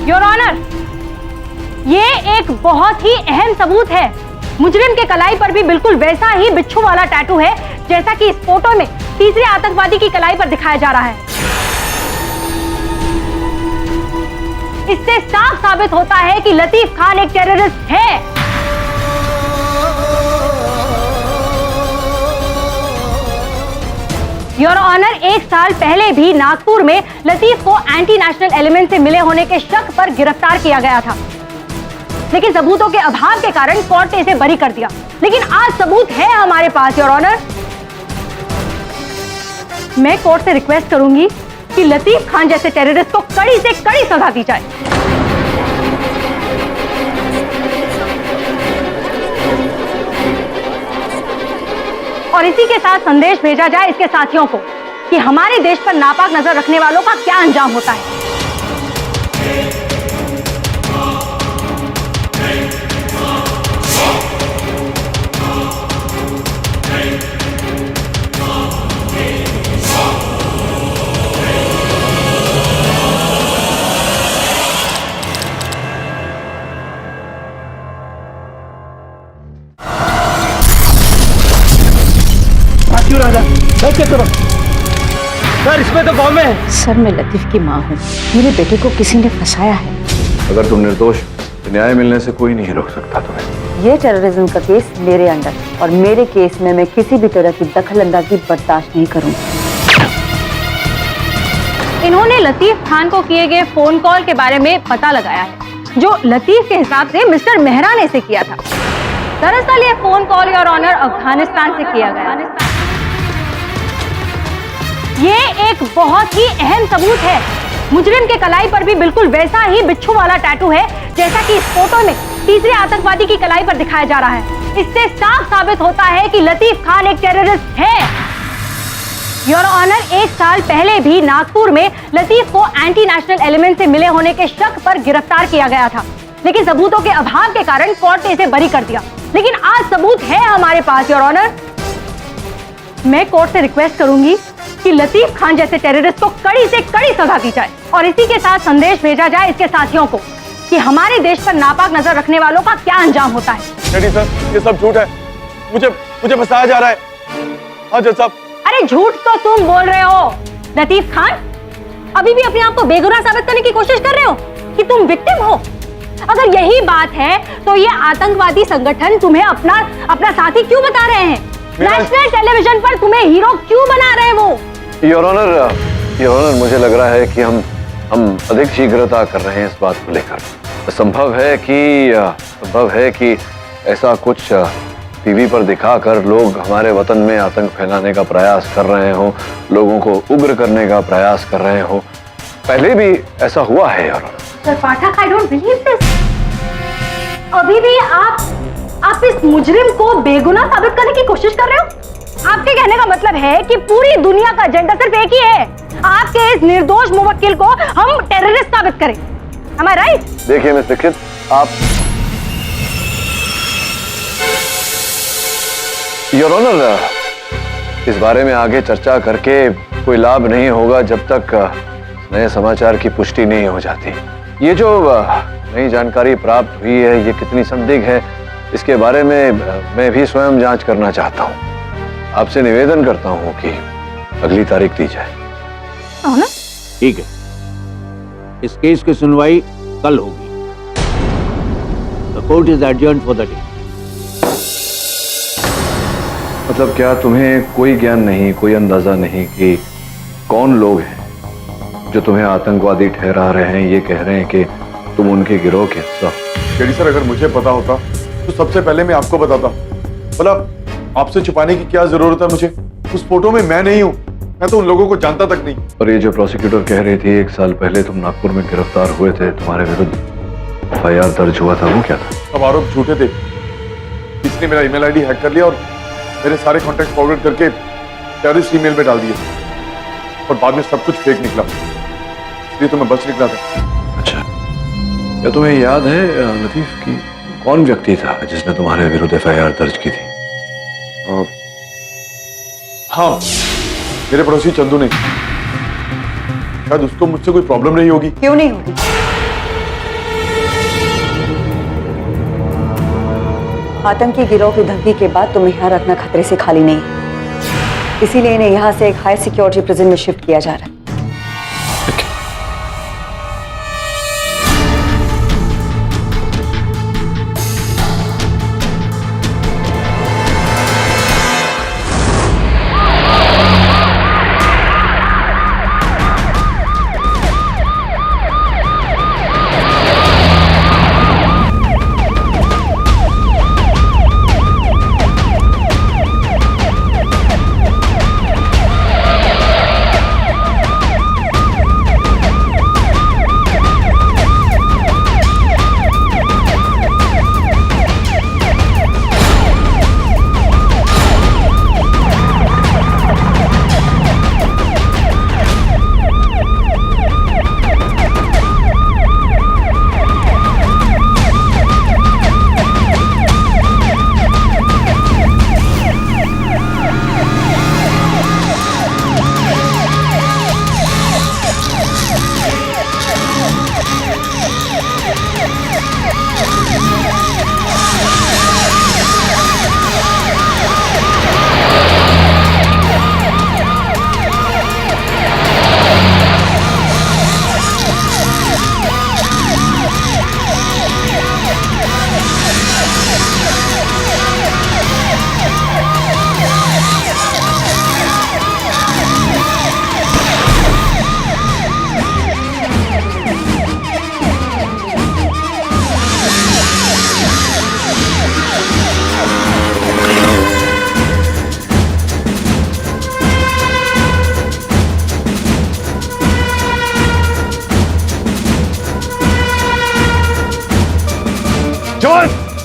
योर ऑनर, ये एक बहुत ही अहम सबूत है। मुजरिम के कलाई पर भी बिल्कुल वैसा ही बिच्छू वाला टैटू है जैसा कि इस फोटो में तीसरे आतंकवादी की कलाई पर दिखाया जा रहा है। इससे साफ साबित होता है कि लतीफ खान एक टेररिस्ट है। योर ऑनर, 1 साल पहले भी नागपुर में लतीफ को एंटी नेशनल एलिमेंट से मिले होने के शक पर गिरफ्तार किया गया था, लेकिन सबूतों के अभाव के कारण कोर्ट ने इसे बरी कर दिया। लेकिन आज सबूत है हमारे पास योर ऑनर। मैं कोर्ट से रिक्वेस्ट करूंगी कि लतीफ खान जैसे टेररिस्ट को कड़ी से कड़ी सजा दी जाए। और इसी के साथ संदेश भेजा जाए इसके साथियों को कि हमारे देश पर नापाक नजर रखने वालों का क्या अंजाम होता है। सर, इसमें तो बॉम्ब है। सर, मैं लतीफ की माँ हूँ। मेरे बेटे को किसी ने फंसाया है। अगर तुम निर्दोष तो न्याय मिलने से कोई नहीं रोक सकता तुम्हें। ये टेररिज्म का केस मेरे अंडर, और मेरे केस में मैं किसी भी तरह की दखलंदाजी बर्दाश्त नहीं करूंगी। इन्होंने लतीफ खान को किए गए फोन कॉल के बारे में पता लगाया है, जो लतीफ के हिसाब से मिस्टर मेहरा ने से किया था। दरअसल ये phone call your honour Afghanistan से किया गया। ये एक बहुत ही अहम सबूत है। मुजरिम के कलाई पर भी बिल्कुल वैसा ही बिच्छू वाला टैटू है जैसा कि इस फोटो में तीसरे आतंकवादी की कलाई पर दिखाया जा रहा है। इससे साफ साबित होता है कि लतीफ खान एक टेररिस्ट है। योर ऑनर, 1 साल पहले भी नागपुर में लतीफ को एंटी नेशनल एलिमेंट से मिले होने के शक पर गिरफ्तार किया गया था, लेकिन सबूतों के अभाव के कारण कोर्ट ने इसे बरी कर दिया। लेकिन आज सबूत है हमारे पास योर ऑनर। मैं कोर्ट से रिक्वेस्ट करूंगी कि लतीफ खान जैसे टेररिस्ट को कड़ी से कड़ी सजा दी जाए और इसी के साथ संदेश भेजा जाए इसके साथियों को कि हमारे देश पर नापाक नजर रखने वालों का क्या अंजाम होता है। डैडी सर, ये सब झूठ है। मुझे फंसाया जा रहा है। हाँ जज साहब। अरे झूठ तो तुम बोल रहे हो लतीफ खान। अभी भी अपने आप को बेगुनाह साबित करने की कोशिश कर रहे हो कि तुम विक्टिम हो। अगर यही बात है तो ये आतंकवादी संगठन तुम्हें अपना साथी क्यों बता रहे हैं? नेशनल टेलीविजन पर तुम्हें हीरो क्यों बना रहे हैं वो? योर ऑनर, मुझे लग रहा है कि हम अधिक शीघ्रता कर रहे हैं इस बात को लेकर। संभव है कि ऐसा कुछ टीवी पर दिखाकर लोग हमारे वतन में आतंक फैलाने का प्रयास कर रहे हो, लोगों को उग्र करने का प्रयास कर रहे हो। पहले भी ऐसा हुआ है your honour. Sir Pathak, I don't believe this। अभी भी आप इस मुजरिम को बेगुनाह साबित करने की कोशिश कर रहे हो? आपके कहने का मतलब है कि पूरी दुनिया का एजेंडा सिर्फ एक ही है, आपके इस निर्दोष मुवक्किल को हम टेररिस्ट साबित करें। Am I right? देखिए मिस्टर दीक्षित, आप योर ऑनर, इस बारे में आगे चर्चा करके कोई लाभ नहीं होगा जब तक नए समाचार की पुष्टि नहीं हो जाती। ये जो नई जानकारी प्राप्त हुई है ये कितनी संदिग्ध है, इसके बारे में मैं भी स्वयं जांच करना चाहता हूँ। आपसे निवेदन करता हूँ कि अगली तारीख दी जाए। ठीक है, इस केस की सुनवाई कल होगी। The court is adjourned for the day. मतलब क्या तुम्हें कोई ज्ञान नहीं, कोई अंदाजा नहीं कि कौन लोग हैं जो तुम्हें आतंकवादी ठहरा रहे हैं, ये कह रहे हैं कि तुम उनके गिरोह के हिस्सा? डैडी सर, अगर मुझे पता होता तो सबसे पहले मैं आपको बताता। भला आपसे छुपाने की क्या जरूरत है मुझे? उस फोटो में मैं नहीं हूँ, मैं तो उन लोगों को जानता तक नहीं। और ये जो प्रोसिक्यूटर कह रही थी 1 साल पहले तुम नागपुर में गिरफ्तार हुए थे, तुम्हारे विरुद्ध FIR दर्ज हुआ था, वो क्या था? सब आरोप झूठे थे। इसने मेरा ईमेल आईडी हैक कर लिया और मेरे सारे कॉन्टैक्ट फॉरवर्ड करके टेररिस्ट ईमेल में डाल दिए और बाद में सब कुछ फेक निकला, इसलिए तो मैं बच निकला था। अच्छा, क्या तुम्हें याद है लतीफ की कौन व्यक्ति था जिसने तुम्हारे विरुद्ध FIR दर्ज की थी? हाँ, मेरे पड़ोसी चंदू ने। शायद उसको मुझसे कोई प्रॉब्लम नहीं होगी। क्यों नहीं होगी? आतंकी गिरोह की धमकी के बाद तुम्हें यहाँ रखना खतरे से खाली नहीं, इसीलिए इन्हें यहाँ से एक हाई सिक्योरिटी प्रिजन में शिफ्ट किया जा रहा है।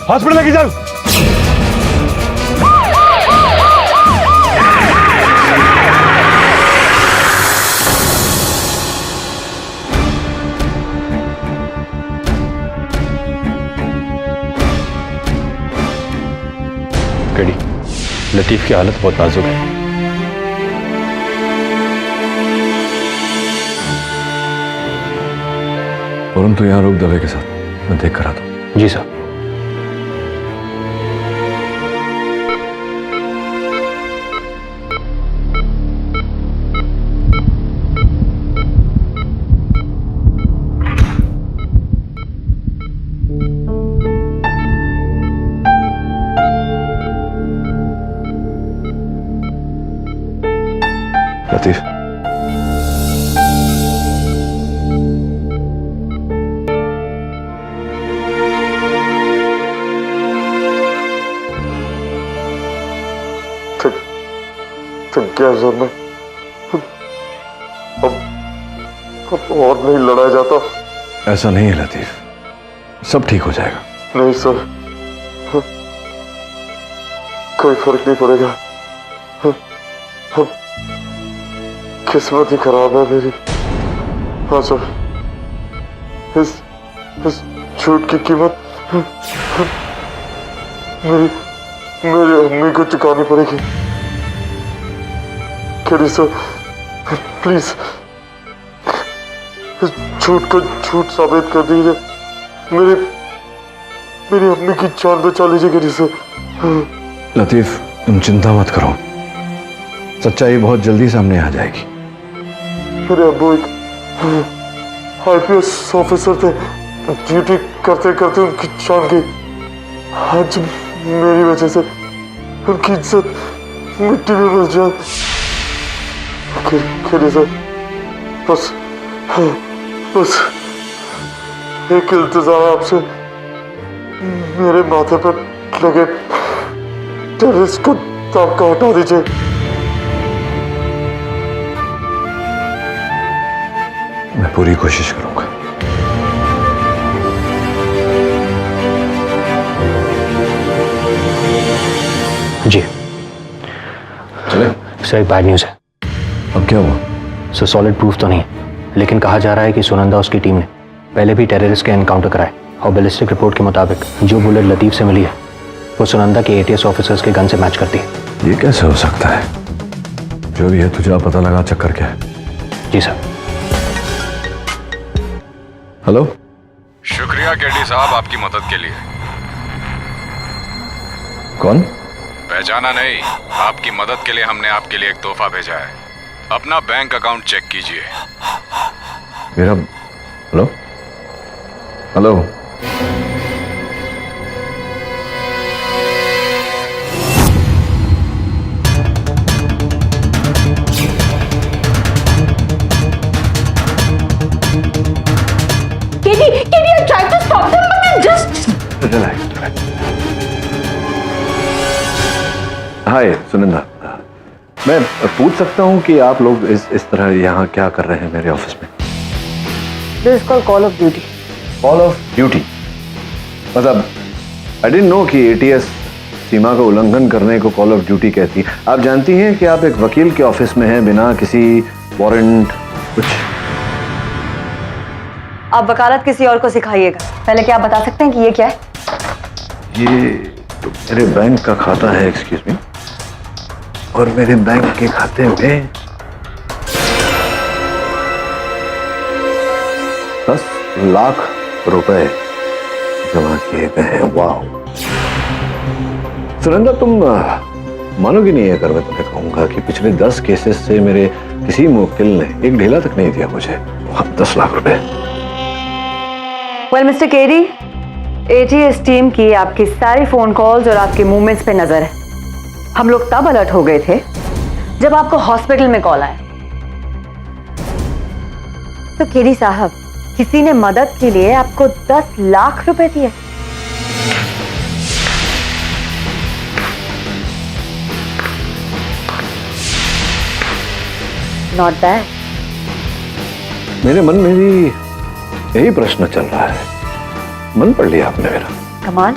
हॉस्पिटल लेके चल। केडी, लतीफ की हालत बहुत नाजुक है। वरुण तो यहाँ रुक दवे के साथ, मैं देख कर आता हूँ। जी साहब। लतीफ, थक गया सर मैं। अब और नहीं लड़ा जाता। ऐसा नहीं है लतीफ, सब ठीक हो जाएगा। नहीं सर, कोई फर्क नहीं पड़ेगा। अब किस्मत ही खराब है मेरी। हाँ सर, इस झूठ की कीमत मेरी अम्मी को चुकानी पड़ेगी। केडी सर, प्लीज इस झूठ को झूठ साबित कर दीजिए। मेरी अम्मी की जान बचा लीजिए केडी सर। लतीफ, तुम चिंता मत करो, सच्चाई बहुत जल्दी सामने आ जाएगी। मेरे अब्बू एक IPS ऑफिसर थे, ड्यूटी करते करते उनकी जान गई। आज मेरी वजह से उनकी इज्जत मिट्टी में मिल जाए। केडी सर, बस एक इल्तिजा है आपसे, मेरे माथे पर लगे टेररिस्ट को दाग का हटा दीजिए। मैं पूरी कोशिश करूंगा। जी चले। सर, एक बैड न्यूज़ है। अब क्या हुआ? सर, सॉलिड प्रूफ तो नहीं है, लेकिन कहा जा रहा है कि सुनंदा उसकी टीम ने पहले भी टेररिस्ट के एनकाउंटर कराए और बैलिस्टिक रिपोर्ट के मुताबिक जो बुलेट लतीफ से मिली है वो सुनंदा के ATS ऑफिसर्स के गन से मैच करती है। ये कैसे हो सकता है? जो भी है तुझे पता लगा चक्कर क्या है। जी सर। हेलो। शुक्रिया केडी साहब आपकी मदद के लिए। कौन? पहचाना नहीं? आपकी मदद के लिए हमने आपके लिए एक तोहफा भेजा है। अपना बैंक अकाउंट चेक कीजिए। मेरा? Hello hello. Katie, I tried to stop them, but they just... relax. Hi Sunanda, मैं पूछ सकता हूँ कि आप लोग इस तरह यहाँ क्या कर रहे हैं मेरे ऑफिस में? This is called call of duty. Call of duty? मतलब आई डिडंट नो कि ATS सीमा का उल्लंघन करने को कॉल ऑफ ड्यूटी कहती है। आप जानती हैं कि आप एक वकील के ऑफिस में हैं बिना किसी वारंट कुछ? आप वकालत किसी और को सिखाइएगा, पहले क्या आप बता सकते हैं कि ये क्या है? ये तो मेरे बैंक का खाता है, एक्सक्यूज मी, और मेरे बैंक के खाते में 10 लाख रुपए जमा किए गए हैं। वाह सुनंदा, तुम मानोगी नहीं अगर मैं तुम्हें कहूंगा कि पिछले 10 केसेस से मेरे किसी मुवक्किल ने एक ढीला तक नहीं दिया मुझे। 10 लाख रुपए। Well mister KD, ATS team की आपकी सारी फोन कॉल्स और आपके मूवमेंट्स पे नजर है। हम लोग तब अलर्ट हो गए थे जब आपको हॉस्पिटल में कॉल आया। तो केडी साहब, किसी ने मदद के लिए आपको 10 लाख रुपए दिए? Not bad. मेरे मन में भी यही प्रश्न चल रहा है। मन पढ़ लिया आपने मेरा। कमान,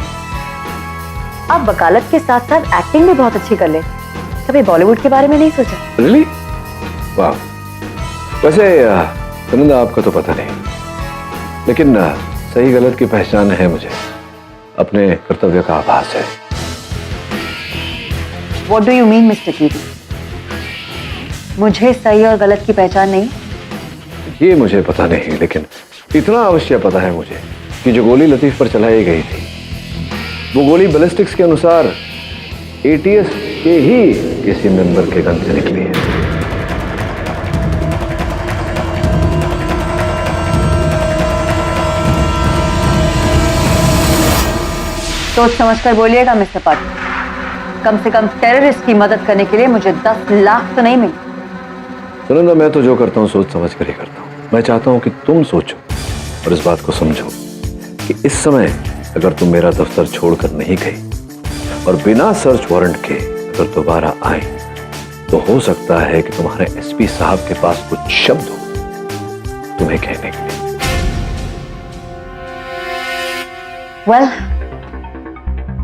आप वकालत के साथ साथ एक्टिंग भी बहुत अच्छी कर ले। कभी बॉलीवुड के बारे में नहीं सोचा? रियली? वाह। वैसे सुनंदा, आपका तो पता नहीं, लेकिन सही गलत की पहचान है मुझे, अपने कर्तव्य का आभास है। What do you mean, mister Katie? मुझे सही और गलत की पहचान नहीं? ये मुझे पता नहीं, लेकिन इतना अवश्य पता है मुझे कि जो गोली लतीफ पर चलाई गई थी, वो गोली बैलिस्टिक्स के अनुसार एटीएस के ही किसी मेंबर के गन से निकली है। सोच समझकर बोलिएगा मिस्टर पाठक। कम से कम टेररिस्ट की मदद करने के लिए मुझे 10 लाख तो नहीं मिले। सुनंदा, मैं तो जो करता हूँ सोच समझ कर ही करता हूँ। मैं चाहता हूँ कि तुम सोचो और इस बात को समझो कि इस समय अगर तुम मेरा दफ्तर छोड़कर नहीं गई और बिना सर्च वारंट के अगर दोबारा आए, तो हो सकता है कि तुम्हारे एसपी साहब के पास कुछ शब्द हो तुम्हें कहने के लिए। Well,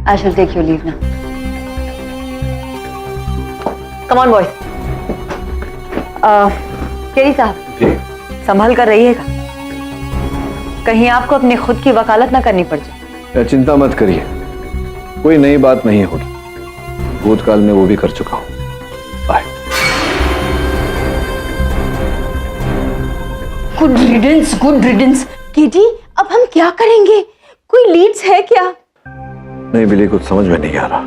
I shall take your leave now. Come on, boys. केरी साहब, संभल कर रहिएगा, कहीं आपको अपनी खुद की वकालत ना करनी पड़ जाए। चिंता मत करिए, कोई नई बात नहीं होगी। भूतकाल में वो भी कर चुका हूं। Bye. Good riddance, good riddance. Katie, अब हम क्या करेंगे? कोई लीड्स है क्या? नहीं बिली, कुछ समझ में नहीं आ रहा।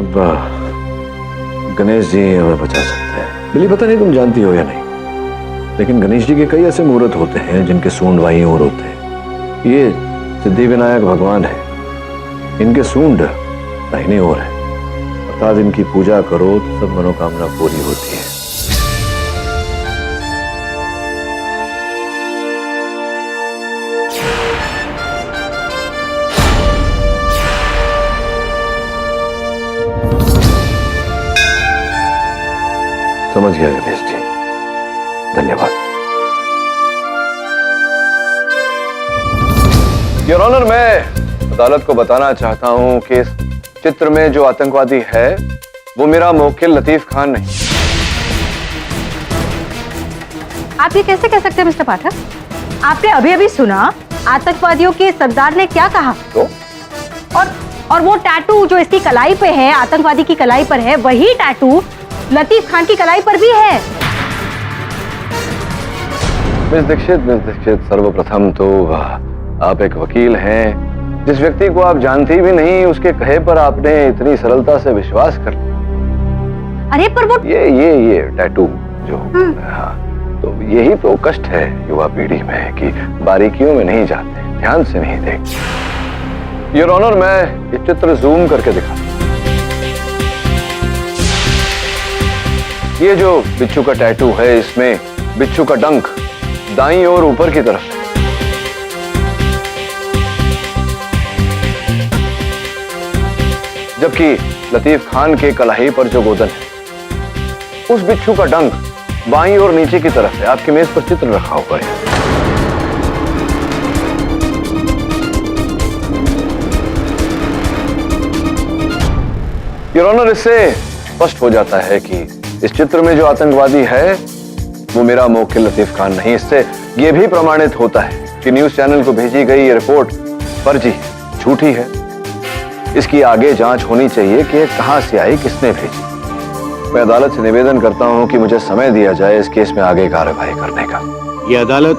अब गणेश जी हमें बचा सकते हैं। बिली, पता नहीं तुम जानती हो या नहीं, लेकिन गणेश जी के कई ऐसे मुहूर्त होते हैं जिनके सूंड बाईं ओर होते हैं। ये सिद्धि विनायक भगवान है, इनके सूंड दाहिनी ओर है, अर्थात इनकी पूजा करो तो सब मनोकामना पूरी होती है। समझ गया गणेश जी, धन्यवाद। योर ऑनर, मैं अदालत को बताना चाहता हूं कि इस चित्र में जो आतंकवादी है वो मेरा मुवक्किल लतीफ खान नहीं। आप ये कैसे कह सकते हैं मिस्टर पाठक? आपने अभी अभी सुना आतंकवादियों के सरदार ने क्या कहा? तो? और वो टैटू जो इसकी कलाई पे है, आतंकवादी की कलाई पर है, वही टैटू लतीफ खान की कलाई पर भी है। मिस दीक्षित, सर्वप्रथम तो आप एक वकील हैं। जिस व्यक्ति को आप जानती भी नहीं, उसके कहे पर आपने इतनी सरलता से विश्वास कर लिया। अरे पर वो ये टैटू जो, हाँ, तो यही तो कष्ट है युवा पीढ़ी में कि बारीकियों में नहीं जाते, ध्यान से नहीं देखते। योर ऑनर, मैं ये चित्र जूम करके दिखा। ये जो बिच्छू का टैटू है, इसमें बिच्छू का डंक दाईं ओर ऊपर की तरफ है, जबकि लतीफ खान के कलाई पर जो गोदन है, उस बिच्छू का डंक बाईं ओर नीचे की तरफ है। आपकी मेज पर चित्र रखा हुआ है। योर ऑनर, इससे स्पष्ट हो जाता है कि इस चित्र में जो आतंकवादी है वो मेरा मुवक्किल लतीफ खान नहीं। इससे यह भी प्रमाणित होता है कि न्यूज चैनल को भेजी गई ये रिपोर्ट फर्जी, झूठी है। इसकी आगे जांच होनी चाहिए कि कहां से आई, किसने भेजी। मैं अदालत से निवेदन करता हूं कि मुझे समय दिया जाए इस केस में आगे कार्यवाही करने का। ये अदालत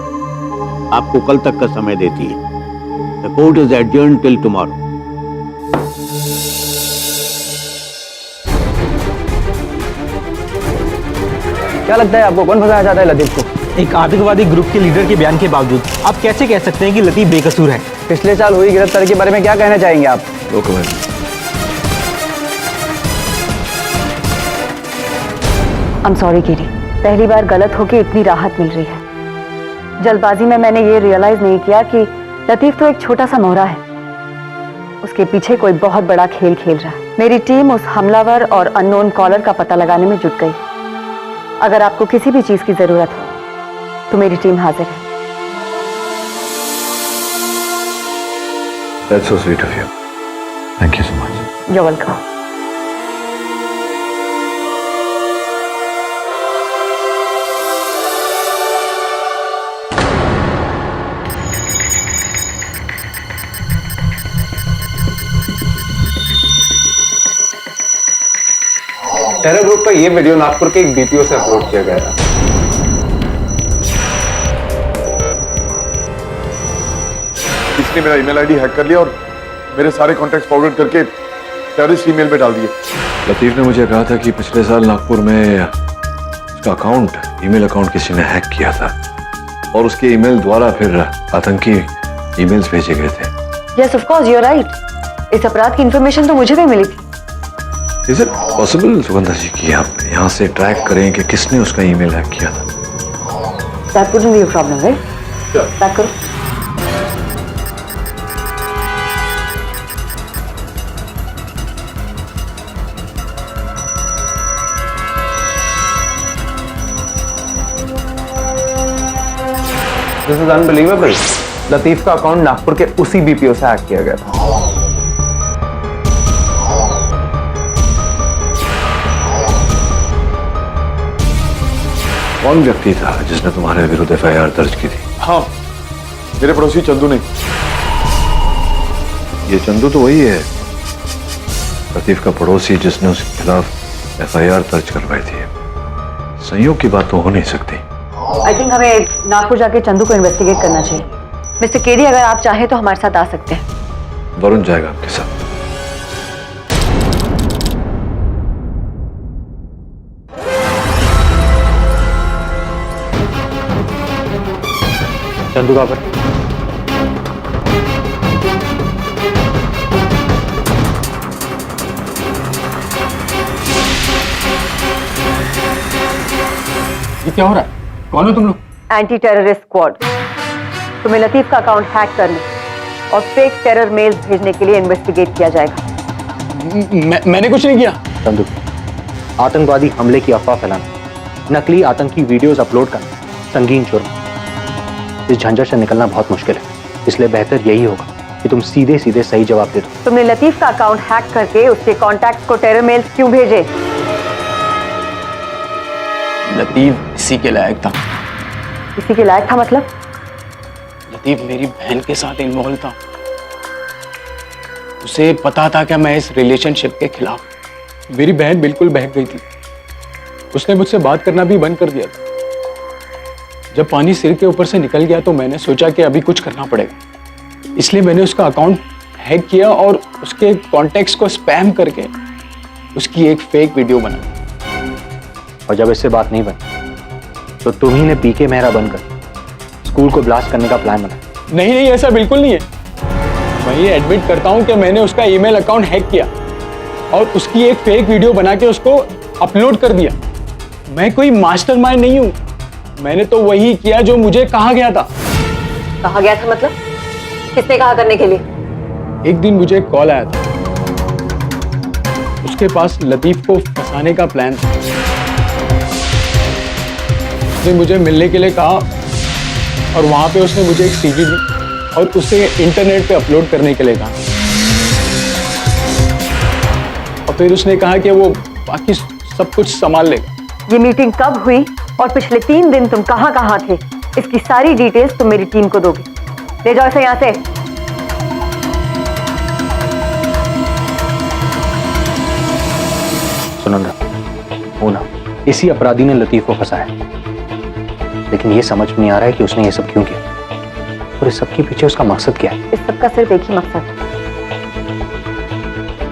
आपको कल तक का समय देती है। The court is adjourned till tomorrow. क्या लगता है आपको, कौन फंसाया जाता है लतीफ को? एक आतंकवादी ग्रुप के लीडर के बयान के बावजूद आप कैसे कह सकते हैं कि लतीफ बेकसूर है? पिछले साल हुई गिरफ्तारी के बारे में क्या कहना चाहेंगे आप? No comment. I'm sorry केरी, पहली बार गलत होके इतनी राहत मिल रही है। जल्दबाजी में मैंने ये रियलाइज नहीं किया कि लतीफ तो एक छोटा सा मोहरा है, उसके पीछे कोई बहुत बड़ा खेल खेल रहा है। मेरी टीम उस हमलावर और अननोन कॉलर का पता लगाने में जुट गई। अगर आपको किसी भी चीज की जरूरत हो तो मेरी टीम हाजिर है। That's so sweet of you. Thank you so much. You're welcome. Terror group का ये वीडियो नागपुर के एक बीपीओ से अपलोड किया गया था। इसने मेरा ईमेल आईडी हैक कर लिया और मेरे सारे कॉन्टैक्ट फॉरवर्ड करके टेररिस्ट ईमेल में डाल दिए। लतीफ ने मुझे कहा था कि पिछले साल नागपुर में उसका अकाउंट, ईमेल अकाउंट किसी ने हैक किया था और उसके ईमेल द्वारा फिर आतंकी ईमेल्स भेजे गए थे। Yes, of course, you're right. इस अपराध की इंफॉर्मेशन तो मुझे भी मिली थी। Is it possible, सुगंधा जी, कि आप यहाँ से ट्रैक करें कि किसने उसका ईमेल हैक किया था? That wouldn't be a problem, right? Sure. Back करो। This is unbelievable. लतीफ का अकाउंट नागपुर के उसी बीपीओ से हैक किया गया था। कौन व्यक्ति था जिसने तुम्हारे विरुद्ध एफआईआर दर्ज की थी? हाँ, मेरे पड़ोसी चंदू ने। ये चंदू तो वही है, लतीफ का पड़ोसी, जिसने उसके खिलाफ एफआईआर दर्ज करवाई थी। संयोग की बात तो हो नहीं सकती। आई थिंक हमें नागपुर जाके चंदू को इन्वेस्टिगेट करना चाहिए। मिस्टर केडी, अगर आप चाहें तो हमारे साथ आ सकते हैं। वरुण जाएगा आपके साथ। चंदू कहाँ पर? ये क्या हो रहा है? कौन हो तुम लोग? Anti terrorist squad. तुम्हें लतीफ का अकाउंट हैक करने और फेक टेरर मेल्स भेजने के लिए इन्वेस्टिगेट किया जाएगा। मैंने कुछ नहीं किया। चंदू, आतंकवादी हमले की अफवाह फैलाना, नकली आतंकी वीडियोस अपलोड करना संगीन जुर्म। इस झंझट से निकलना बहुत मुश्किल है, इसलिए बेहतर यही होगा कि तुम सीधे सीधे सही जवाब दे दो। तुमने लतीफ का अकाउंट हैक करके उसके कॉन्टैक्ट्स को टेरर मेल्स क्यों भेजे? लतीफ इसी के लायक था। इसी के लायक था मतलब? लतीफ मेरी बहन के साथ इन्वॉल्व था। उसे पता था कि मैं इस रिलेशनशिप के खिलाफ। मेरी बहन बिल्कुल बहक गई थी। उसने मुझसे बात करना भी बंद कर दिया था। जब पानी सिर के ऊपर से निकल गया तो मैंने सोचा कि अभी कुछ करना पड़ेगा, इसलिए मैंने उसका अकाउंट हैक किया और उसके कॉन्टैक्ट्स को स्पैम करके उसकी एक फेक वीडियो बनाई। और जब इससे बात नहीं बनी तो तुम ही ने पीके मेहरा बनकर स्कूल को ब्लास्ट करने का प्लान बनाया। नहीं, ऐसा बिल्कुल नहीं है। मैं ये एडमिट करता हूं कि मैंने उसका ईमेल अकाउंट हैक किया और उसकी एक फेक वीडियो बना के उसको अपलोड कर दिया। मैं कोई मास्टरमाइंड नहीं हूं। मैंने तो वही किया जो मुझे कहा गया था। कहा गया था मतलब? किसने कहा करने के लिए? एक दिन मुझे एक कॉल आया था। उसके पास लतीफ को फंसाने का प्लान था। उसने मुझे मिलने के लिए कहा और वहां पे उसने मुझे एक सीडी दी और उसे इंटरनेट पे अपलोड करने के लिए कहा। और फिर उसने कहा कि वो बाकी सब कुछ संभाल लेगा। ये मीटिंग कब हुई और पिछले 3 दिन तुम कहां थे, इसकी सारी डिटेल्स तुम मेरी टीम को दोगे। ले जाओ इसे यहां से। सुनंदा, वो ना, इसी अपराधी ने लतीफ को फंसाया, लेकिन ये समझ में नहीं आ रहा है कि उसने ये सब क्यों किया और इस सब के पीछे उसका मकसद क्या है। इस सब का सिर्फ एक ही मकसद है,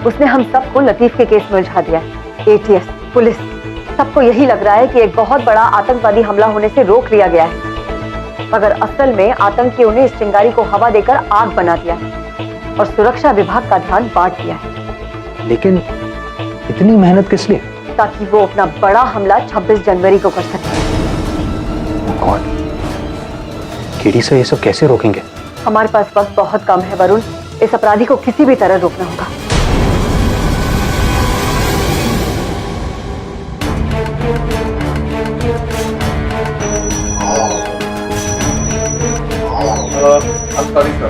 उसने हम सबको लतीफ के केस में उलझा दिया है। एटीएस, पुलिस, सबको यही लग रहा है कि एक बहुत बड़ा आतंकवादी हमला होने से रोक लिया गया है, मगर असल में आतंकियों ने इस चिंगारी को हवा देकर आग बना दिया है और सुरक्षा विभाग का ध्यान बांट दिया है। लेकिन इतनी मेहनत किस लिए? ताकि वो अपना बड़ा हमला 26 जनवरी को कर सके। कौन? केडी से ये सब कैसे रोकेंगे? हमारे पास वक्त बहुत कम है वरुण, इस अपराधी को किसी भी तरह रोकना होगा। I'm sorry, sir.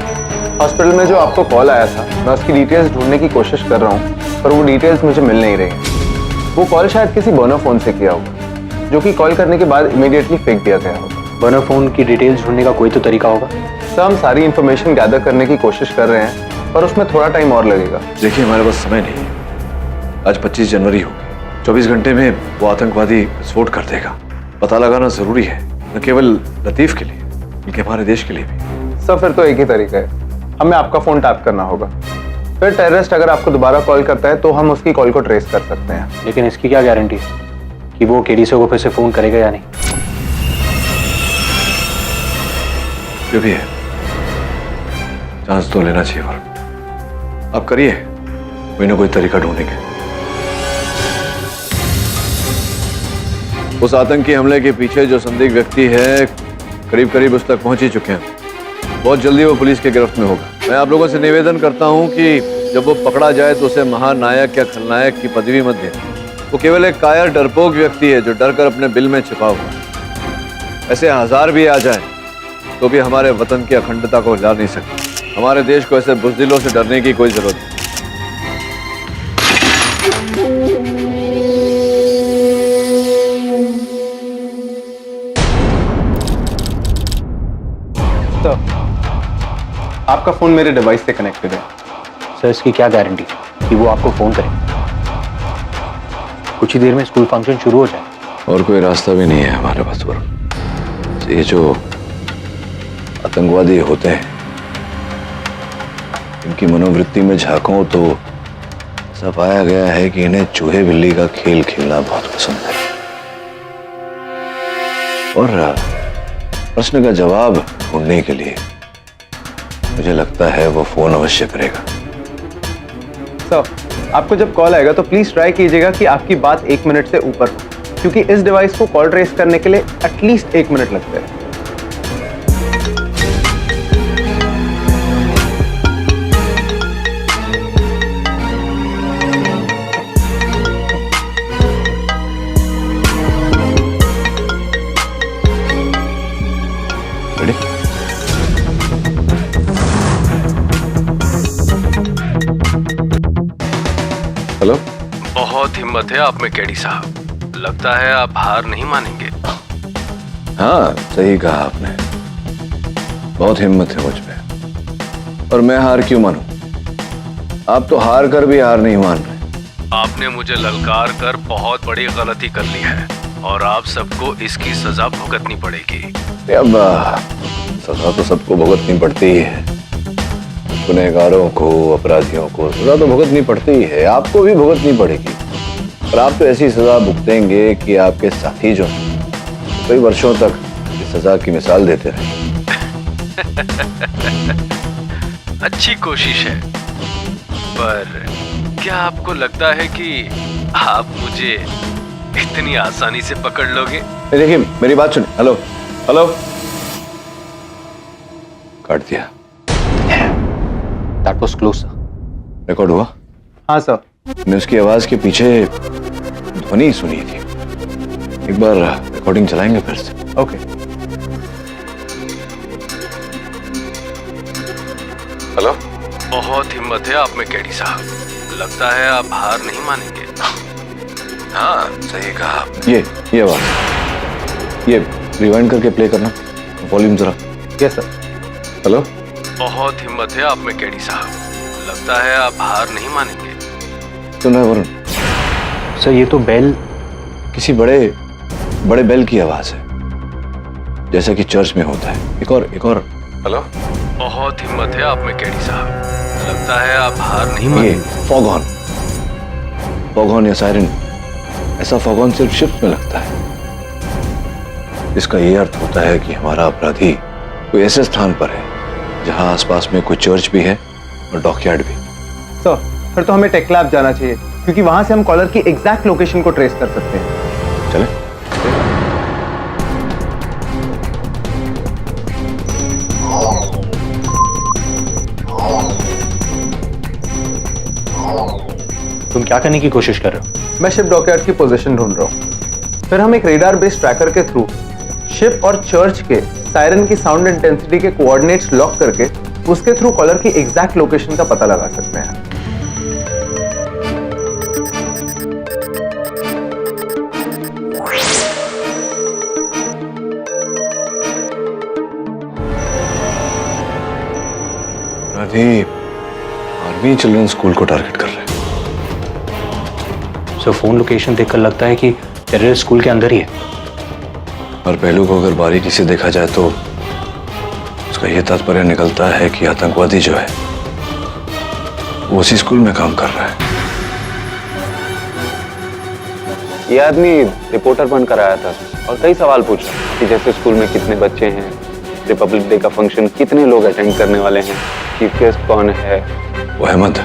हॉस्पिटल में जो आपको कॉल आया था, मैं उसकी डिटेल्स ढूंढने की कोशिश कर रहा हूँ, पर वो डिटेल्स मुझे मिल नहीं रही। वो कॉल शायद किसी बर्नर फोन से किया होगा, जो कि कॉल करने के बाद इमीडिएटली फेंक दिया गया होगा। बर्नर फोन की डिटेल्स ढूंढने का कोई तो तरीका होगा? सर, हम सारी इंफॉर्मेशन गैदर करने की कोशिश कर रहे हैं, पर उसमें थोड़ा टाइम और लगेगा। देखिए, हमारे पास समय नहीं है। आज 25 जनवरी होगी। 24 घंटे में वो आतंकवादी विस्फोट कर देगा। पता लगाना जरूरी है, न केवल लतीफ के लिए बल्कि हमारे देश के लिए भी। सर, फिर तो एक ही तरीका है, हमें आपका फोन टैप करना होगा। फिर टेररिस्ट अगर आपको दोबारा कॉल करता है तो हम उसकी कॉल को ट्रेस कर सकते हैं। लेकिन इसकी क्या गारंटी है कि वो केडीसी को फिर से फोन करेगा या नहीं? जो भी है, चांस तो लेना चाहिए। और आप करिए, कोई ना कोई तरीका ढूंढेंगे। उस आतंकी हमले के पीछे जो संदिग्ध व्यक्ति है, करीब करीब उस तक पहुंच ही चुके हैं। बहुत जल्दी वो पुलिस के गिरफ्त में होगा। मैं आप लोगों से निवेदन करता हूं कि जब वो पकड़ा जाए तो उसे महानायक या खलनायक की पदवी मत दें। वो केवल एक कायर डरपोक व्यक्ति है जो डर कर अपने बिल में छिपा हुआ। ऐसे 1000 भी आ जाए तो भी हमारे वतन की अखंडता को हिला नहीं सकते। हमारे देश को ऐसे बुज़दिलों से डरने की कोई जरूरत नहीं। तो आपका फोन मेरे डिवाइस से कनेक्टेड है। सर, इसकी क्या गारंटी कि वो आपको फोन करे? कुछ ही देर में स्कूल फंक्शन शुरू हो जाए। और कोई रास्ता भी नहीं है हमारे पास। ये जो आतंकवादी होते हैं, इनकी मनोवृत्ति में झांको तो ऐसा पाया गया है कि इन्हें चूहे बिल्ली का खेल खेलना बहुत पसंद है। और प्रश्न का जवाब ढूंढने के लिए मुझे लगता है वो फोन अवश्य करेगा। सर, आपको जब कॉल आएगा तो प्लीज ट्राई कीजिएगा कि आपकी बात 1 मिनट से ऊपर हो, क्योंकि इस डिवाइस को कॉल ट्रेस करने के लिए एटलीस्ट 1 मिनट लगते हैं। हेलो। बहुत हिम्मत है आप में केडी साहब, लगता है आप हार नहीं मानेंगे। हाँ, सही कहा आपने। बहुत हिम्मत है मुझ में, और मैं हार क्यों मानूं? आप तो हार कर भी हार नहीं मान रहे। आपने मुझे ललकार कर बहुत बड़ी गलती कर ली है और आप सबको इसकी सजा भुगतनी पड़ेगी। अब सजा तो सबको भुगतनी पड़ती ही है। गुनहगारों को, अपराधियों को सजा तो भुगतनी पड़ती ही है। आपको भी भुगतनी पड़ेगी, पर आप तो ऐसी सजा भुगतेंगे कि आपके साथी जो कई वर्षों तक इस सजा की मिसाल देते रहे। अच्छी कोशिश है, पर क्या आपको लगता है कि आप मुझे इतनी आसानी से पकड़ लोगे? देखिए, मेरी बात सुनिए। हेलो हेलो, काट दिया। That was close, sir. Record हुआ? हाँ सर। मैंने उसकी आवाज के पीछे ध्वनि सुनी थी। एक बार रिकॉर्डिंग चलाएंगे फिर से? ओके। हेलो। बहुत हिम्मत है आप में केडी साहब, लगता है आप हार नहीं मानेंगे। हाँ, सही कहा आपने। ये आवाज, ये रिवाइंड करके प्ले करना, वॉल्यूम जरा। Yes sir. हेलो। बहुत हिम्मत है आप में केडी साहब, लगता है आप हार नहीं मानेंगे। सुन रहे वरुण? सर, ये तो बेल, किसी बड़े बेल की आवाज है, जैसा कि चर्च में होता है। एक और। हेलो। बहुत हिम्मत है आप में केडी साहब, लगता है आप हार नहीं मानेंगे। फॉग हॉर्न या सायरन, ऐसा फॉग हॉर्न सिर्फ शिप में लगता है। इसका ये अर्थ होता है कि हमारा अपराधी कोई ऐसे स्थान पर है जहां आसपास में कोई चर्च भी है और डॉकयार्ड भी। सर, फिर तो हमें टेक लैब जाना चाहिए, क्योंकि वहां से हम कॉलर की एग्जैक्ट लोकेशन को ट्रेस कर सकते हैं। चले? तुम क्या करने की कोशिश कर रहे हो? मैं शिप डॉकयार्ड की पोजीशन ढूंढ रहा हूँ। फिर हम एक रेडार बेस्ड ट्रैकर के थ्रू शिप और चर्च के सायरन की साउंड इंटेंसिटी के कोऑर्डिनेट्स लॉक करके उसके थ्रू कॉलर की एग्जैक्ट लोकेशन का पता लगा सकते हैं। राधी आर्मी चिल्ड्रन स्कूल को टारगेट कर रहे हैं। सो फोन लोकेशन देखकर लगता है कि टेररिस्ट स्कूल के अंदर ही है। और पहलू को अगर बारीकी से देखा जाए तो उसका यह तात्पर्य निकलता है कि आतंकवादी जो है वो उसी स्कूल में काम कर रहा है। ये आदमी रिपोर्टर बनकर आया था और कई सवाल पूछा कि जैसे स्कूल में कितने बच्चे हैं, रिपब्लिक डे का फंक्शन कितने लोग अटेंड करने वाले हैं, चीफ गेस्ट कौन है। वो अहमद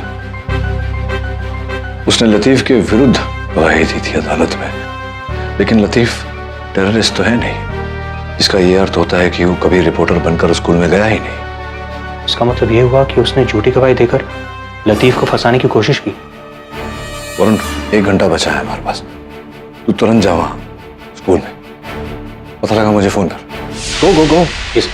उसने लतीफ के विरुद्ध गवाही दी थी अदालत में, लेकिन लतीफ टेररिस्ट तो है नहीं, इसका यह अर्थ होता है कि वो कभी रिपोर्टर बनकर स्कूल में गया ही नहीं। इसका मतलब यह हुआ कि उसने झूठी गवाही देकर लतीफ को फंसाने की कोशिश की। वरुण 1 घंटा बचा है हमारे पास, तू तुरंत जा वहां स्कूल में, पता लगा मुझे फोन कर। गो गो गो। यस।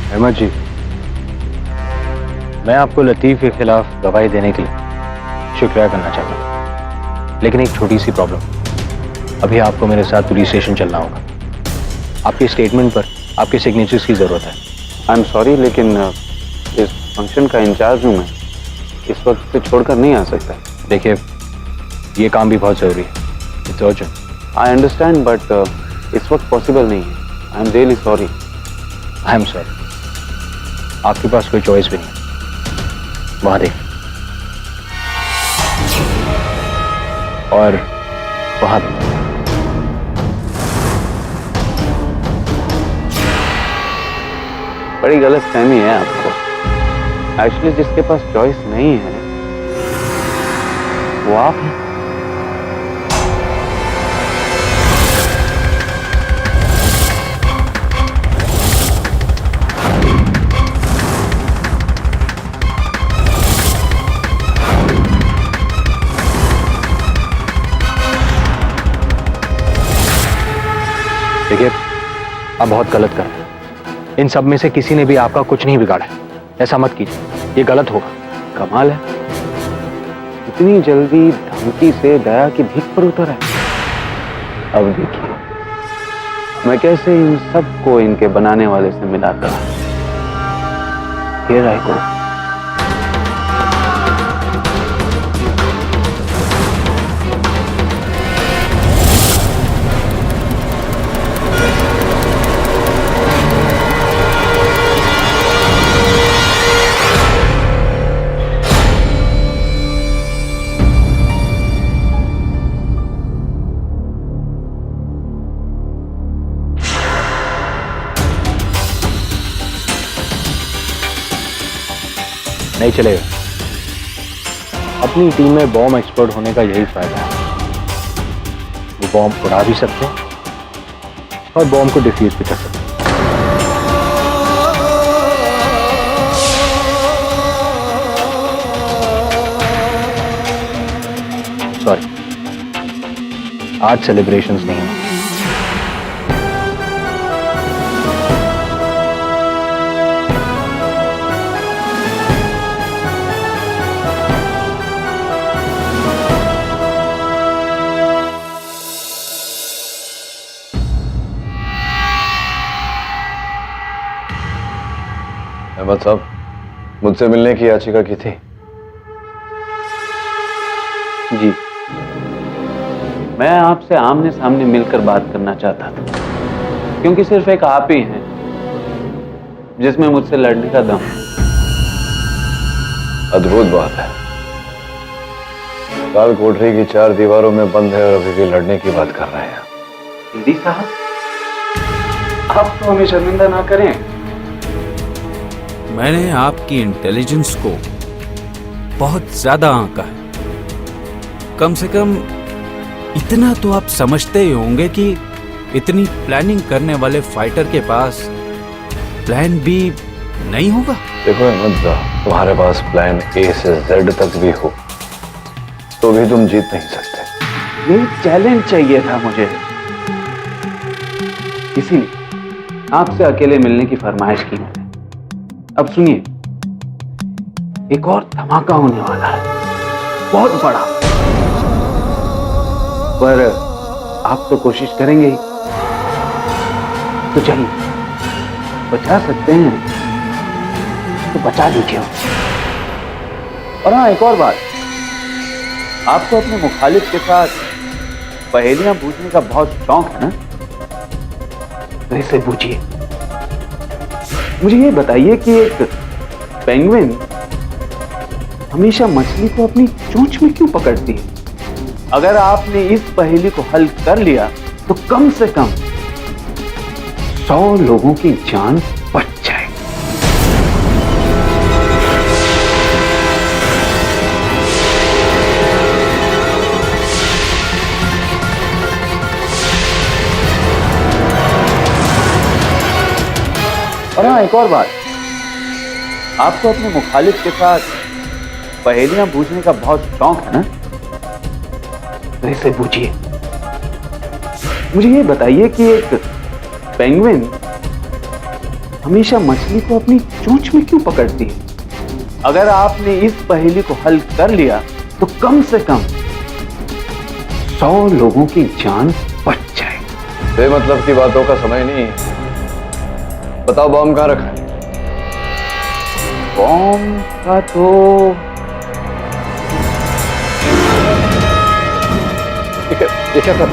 अहमद जी, मैं आपको लतीफ के खिलाफ गवाही देने के लिए शुक्रिया करना चाहता हूँ, लेकिन एक छोटी सी प्रॉब्लम। अभी आपको मेरे साथ पुलिस स्टेशन चलना होगा। आपके स्टेटमेंट पर आपके सिग्नेचर्स की जरूरत है। आई एम सॉरी, लेकिन इस फंक्शन का इंचार्ज हूँ मैं, इस वक्त से छोड़कर नहीं आ सकता। देखिए, ये काम भी बहुत जरूरी है, it's urgent. I understand, but इस वक्त पॉसिबल नहीं है। I am really sorry. I am sorry, आपके पास कोई चॉइस भी नहीं है। वहां देख, और वहां भी। बड़ी गलत फहमी है आपको। एक्चुअली जिसके पास चॉइस नहीं है वो आप हैं। देखिए, आप बहुत गलत कर रहे हैं। इन सब में से किसी ने भी आपका कुछ नहीं बिगाड़ा है। ऐसा मत कीजिए, ये गलत होगा। कमाल है, इतनी जल्दी धमकी से दया की भीख पर उतर है। अब देखिए मैं कैसे इन सबको इनके बनाने वाले से मिलाता। Here I go. नहीं चलेगा। अपनी टीम में बॉम्ब एक्सपर्ट होने का यही फायदा है। वो बॉम्ब उड़ा भी सकते हैं और बॉम्ब को डिफ्यूज भी कर सकते हैं। सॉरी, आज सेलिब्रेशंस नहीं हैं। अहमद साहब, मुझसे मिलने की याचिका की थी। जी, मैं आपसे आमने सामने मिलकर बात करना चाहता था, क्योंकि सिर्फ एक आप ही हैं जिसमें मुझसे लड़ने का दम। अद्भुत बात है, काल कोठरी की 4 दीवारों में बंद है और अभी भी लड़ने की बात कर रहे हैं। दीदी साहब, आप तो हमें शर्मिंदा ना करें। मैंने आपकी इंटेलिजेंस को बहुत ज्यादा आंका है। कम से कम इतना तो आप समझते ही होंगे कि इतनी प्लानिंग करने वाले फाइटर के पास प्लान बी नहीं होगा। देखो अहमद, तुम्हारे पास प्लान ए से जेड तक भी हो तो भी तुम जीत नहीं सकते। ये चैलेंज चाहिए था मुझे, इसीलिए आपसे अकेले मिलने की फरमाइश की मैंने। अब सुनिए, एक और धमाका होने वाला है, बहुत बड़ा। पर आप तो कोशिश करेंगे ही, तो चलिए, बचा सकते हैं तो बचा दीजिए। और हाँ, एक और बात, आपको अपने मुखालिफ के साथ पहेलियां पूछने का बहुत शौक है ना, तो इसे पूछिए। मुझे ये बताइए कि एक पेंगुइन हमेशा मछली को अपनी चोंच में क्यों पकड़ती है? अगर आपने इस पहेली को हल कर लिया तो कम से कम 100 लोगों की जान बच जाएगी। और हाँ, एक और बात, आपको अपने मुखालिफ के साथ पहेलियां पूछने का बहुत शौक है ना, तो इसे पूछिए। मुझे ये बताइए कि एक पेंगुइन हमेशा मछली को अपनी चोंच में क्यों पकड़ती है? अगर आपने इस पहेली को हल कर लिया तो कम से कम 100 लोगों की जान बच जाएगी। बेमतलब की बातों का समय नहीं है। बताओ बॉम्ब कहाँ रखा है? बॉम्ब का तो ये क्या कर?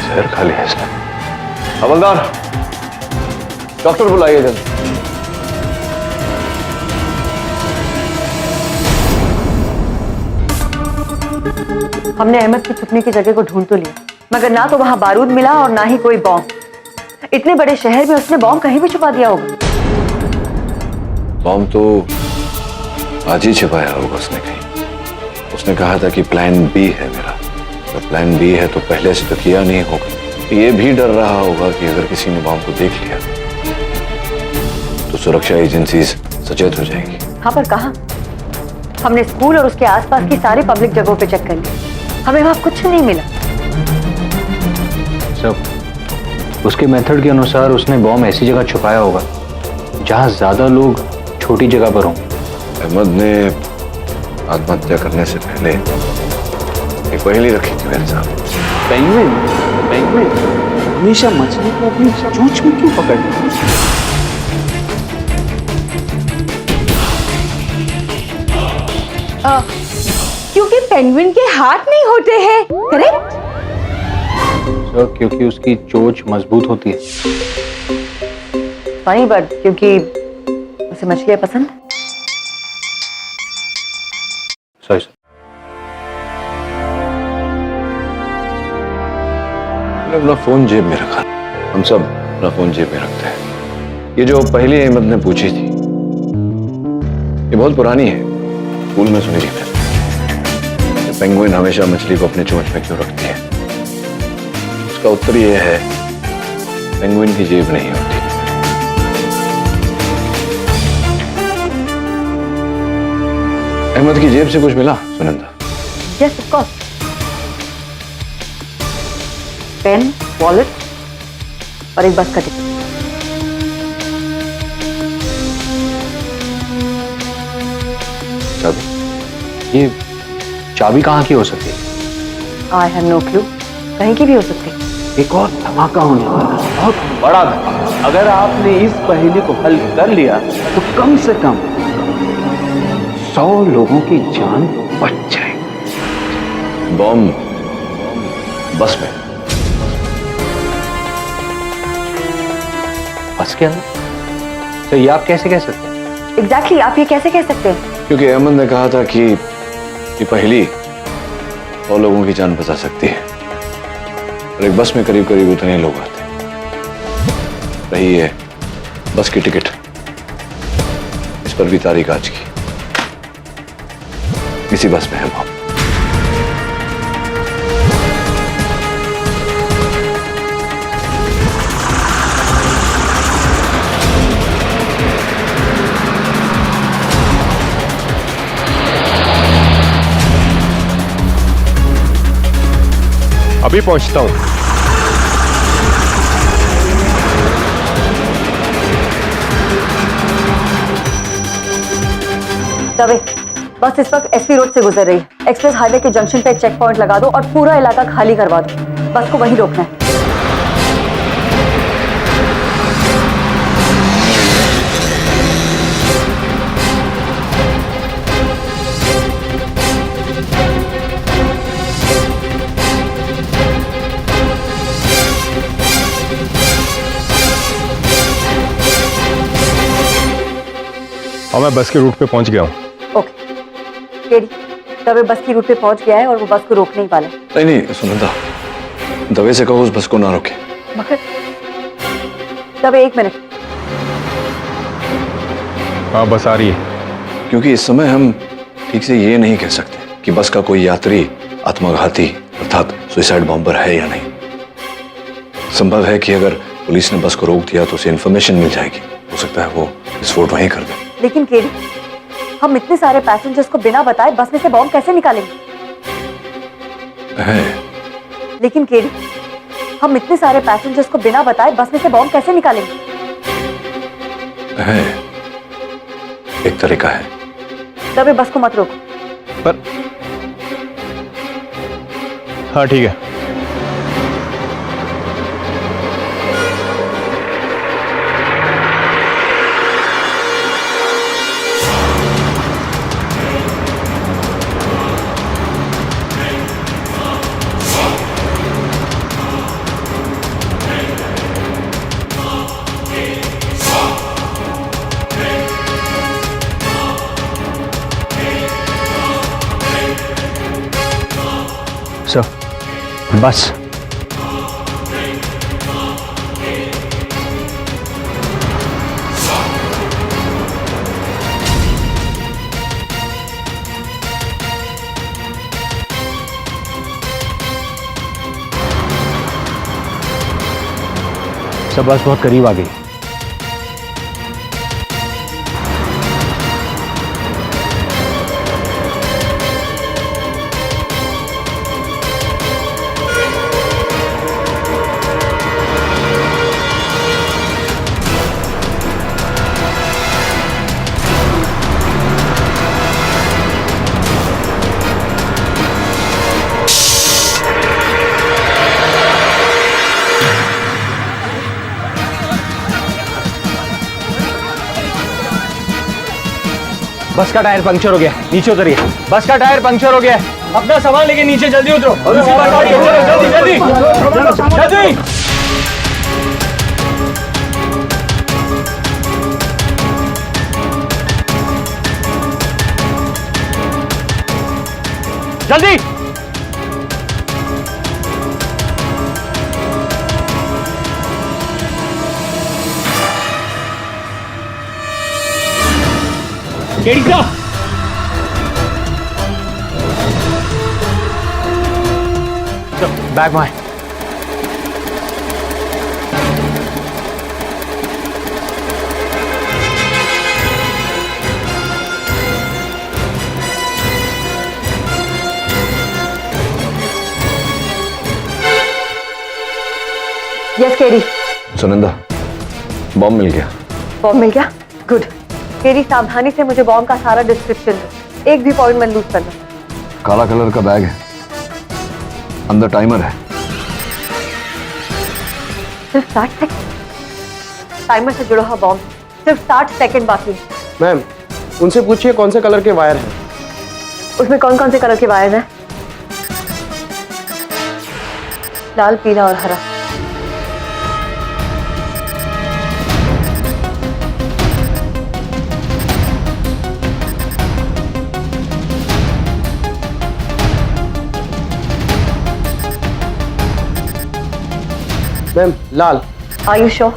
शहर खाली है सर। हवलदार, डॉक्टर बुलाइए जल्दी। हमने अहमद के छुपने की जगह को ढूंढ तो लिया, मगर ना तो वहां बारूद मिला और ना ही कोई बॉम्ब। इतने बड़े शहर में उसने बॉम्ब कहीं भी छुपा दिया होगा। बॉम्ब तो आज ही छिपाया होगा उसने कहीं। उसने कहा था कि प्लान बी है मेरा। तो प्लान बी है तो पहले से तो किया नहीं होगा। तो ये भी डर रहा होगा कि अगर किसी ने बॉम्ब को देख लिया तो सुरक्षा एजेंसी सचेत हो जाएंगी। हाँ, पर कहाँ? हमने स्कूल और उसके आसपास की सारी पब्लिक जगहों पे चेक कर लिया, हमें वहां कुछ नहीं मिला। सब उसके मेथड के अनुसार उसने बॉम्ब ऐसी जगह छुपाया होगा जहां ज्यादा लोग छोटी जगह पर हों। अहमद ने आत्महत्या करने से पहले एक पहेली रखी थी मेरे साथ। पेंगुइन हमेशा मछली को अपनी चोंच में क्यों पकड़ती है? क्योंकि पेंगुइन के हाथ नहीं होते हैं, करेक्ट? सर, क्योंकि उसकी चोंच मजबूत होती है। फनी बट क्योंकि उसे मछलियां पसंद है। Sorry sir. मैंने अपना फोन जेब में रखा। हम सब अपना फोन जेब में रखते हैं। ये जो पहली अहमद ने पूछी थी ये बहुत पुरानी है, स्कूल में सुनी थी मैंने। पेंगुइन हमेशा मछली को अपने चोंच में क्यों रखती है? उसका उत्तर ये है, पेंगुइन की जेब नहीं होती। अहमद की जेब से कुछ मिला Sunanda? Yes, of course. Pen, wallet और एक बस का टिकट। चाबी? ये चाबी कहाँ की हो सकती है? आई हैव नो क्लू, कहीं की भी हो सकती है। एक और धमाका होने वाला है, बहुत बड़ा धमाका। अगर आपने इस पहेली को हल कर लिया तो कम से कम 100 लोगों की जान बच जाएगी। बॉम्ब बस में? बस के अंदर? तो ये आप कैसे कह सकते हैं? एग्जैक्टली आप ये कैसे कह सकते हैं? क्योंकि अहमद ने कहा था कि ये पहली 100 लोगों की जान बचा सकती है और एक बस में करीब करीब उतने लोग आते हैं। रही है बस की टिकट, इस पर भी तारीख आज की। इसी बस में है बम। अभी पहुंचता हूं। दवे, बस इस वक्त एसपी रोड से गुजर रही है। एक्सप्रेस हाईवे के जंक्शन पे एक चेक पॉइंट लगा दो और पूरा इलाका खाली करवा दो। बस को वहीं रोकना है। और मैं बस के रूट पे पहुंच गया हूं। ओके केडी, दवे बस की रूट पे पहुंच गया है और वो बस को रोकने ही वाला है। नहीं नहीं सुनंदा, दवे से कहो उस बस को ना रोके। मगर दवे एक मिनट। हाँ बस आ रही है। क्योंकि इस समय हम ठीक से ये नहीं कह सकते कि बस का कोई यात्री आत्मघाती अर्थात सुसाइड बॉम्बर है या नहीं। संभव है कि अगर पुलिस ने बस को रोक दिया तो उसे इंफॉर्मेशन मिल जाएगी। हो सकता है वो विस्फोट वहीं कर दे। लेकिन केडी, हम इतने सारे पैसेंजर्स को बिना बताए बस में से बॉम्ब कैसे निकालेंगे? लेकिन केडी, हम इतने सारे पैसेंजर्स को बिना बताए बस में से बॉम्ब कैसे निकालेंगे? एक तरीका है। तभी बस को मत रोको। पर हाँ ठीक है। बस सब बस बहुत करीब आ गई। बस का टायर पंक्चर हो गया, नीचे उतरिए। बस का टायर पंक्चर हो गया, अपना सामान लेके नीचे जल्दी उतरो। जल्दी जल्दी जल्दी। जल्दी केडी का बैग में। यस केडी। सुनंदा, बॉम्ब मिल गया। बॉम्ब मिल गया? गुड। केडी, सावधानी से मुझे बॉम्ब का सारा डिस्क्रिप्शन दो। एक भी पॉइंट मत लूज करना। काला कलर का बैग है, अंदर टाइमर है। सिर्फ 60 सेकंड। टाइमर से जुड़ा हुआ बॉम्ब, सिर्फ 60 सेकंड बाकी है। मैम, उनसे पूछिए कौन से कलर के वायर हैं। उसमें कौन कौन से कलर के वायर हैं? लाल, पीला और हरा। Ma'am Lal. Are you sure?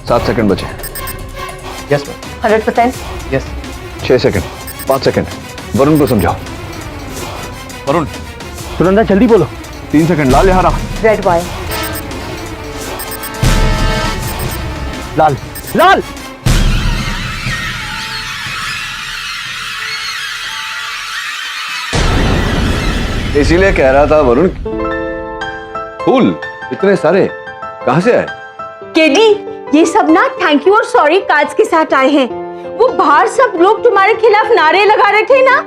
सात सेकंड बचे। Yes ma'am. 100%? Yes. 6 second, 5 second. Varun को समझाओ। वरुण, सुनंदा जल्दी बोलो। 3 सेकंड। लाल यहाँ रहा। Red wire. लाल लाल इसीलिए कह रहा था वरुण, फूल इतने सारे कहां से आए? केडी, ये सब ना थैंक यू और सॉरी कार्ड्स के साथ आए हैं। वो बाहर सब लोग तुम्हारे खिलाफ नारे लगा रहे थे ना,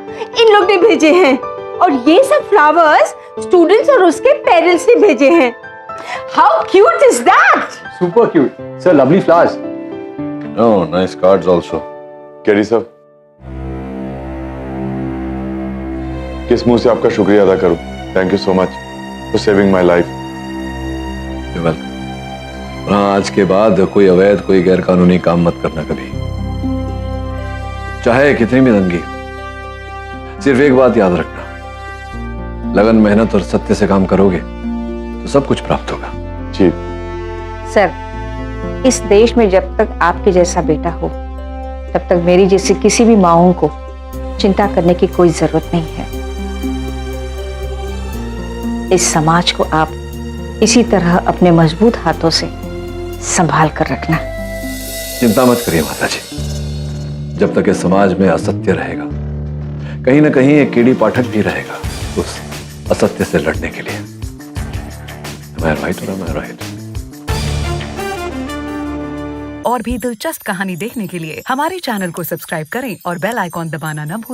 इन लोग ने भेजे हैं। और ये सब फ्लावर्स स्टूडेंट्स और उसके पेरेंट्स ने भेजे हैं। How cute is that? Super cute sir, lovely flowers. Oh, nice cards also. KD साहब, किस मुंह से आपका शुक्रिया अदा करूं? Thank you so much for saving my life. You welcome. हाँ, आज के बाद कोई अवैध, कोई गैर कानूनी काम मत करना कभी, चाहे कितनी भी तंगी हो। सिर्फ एक बात याद रखना, लगन, मेहनत और सत्य से काम करोगे तो सब कुछ प्राप्त होगा। जी सर, इस देश में जब तक आपके जैसा बेटा हो तब तक मेरी जैसी किसी भी माओं को चिंता करने की कोई जरूरत नहीं है। इस समाज को आप इसी तरह अपने मजबूत हाथों से संभाल कर रखना। चिंता मत करिए माता जी, जब तक इस समाज में असत्य रहेगा, कहीं ना कहीं एक कीड़ी पाठक भी रहेगा उस असत्य से लड़ने के लिए। Am I right or am I right? और भी दिलचस्प कहानी देखने के लिए हमारे चैनल को सब्सक्राइब करें और बेल आइकॉन दबाना न भूलें।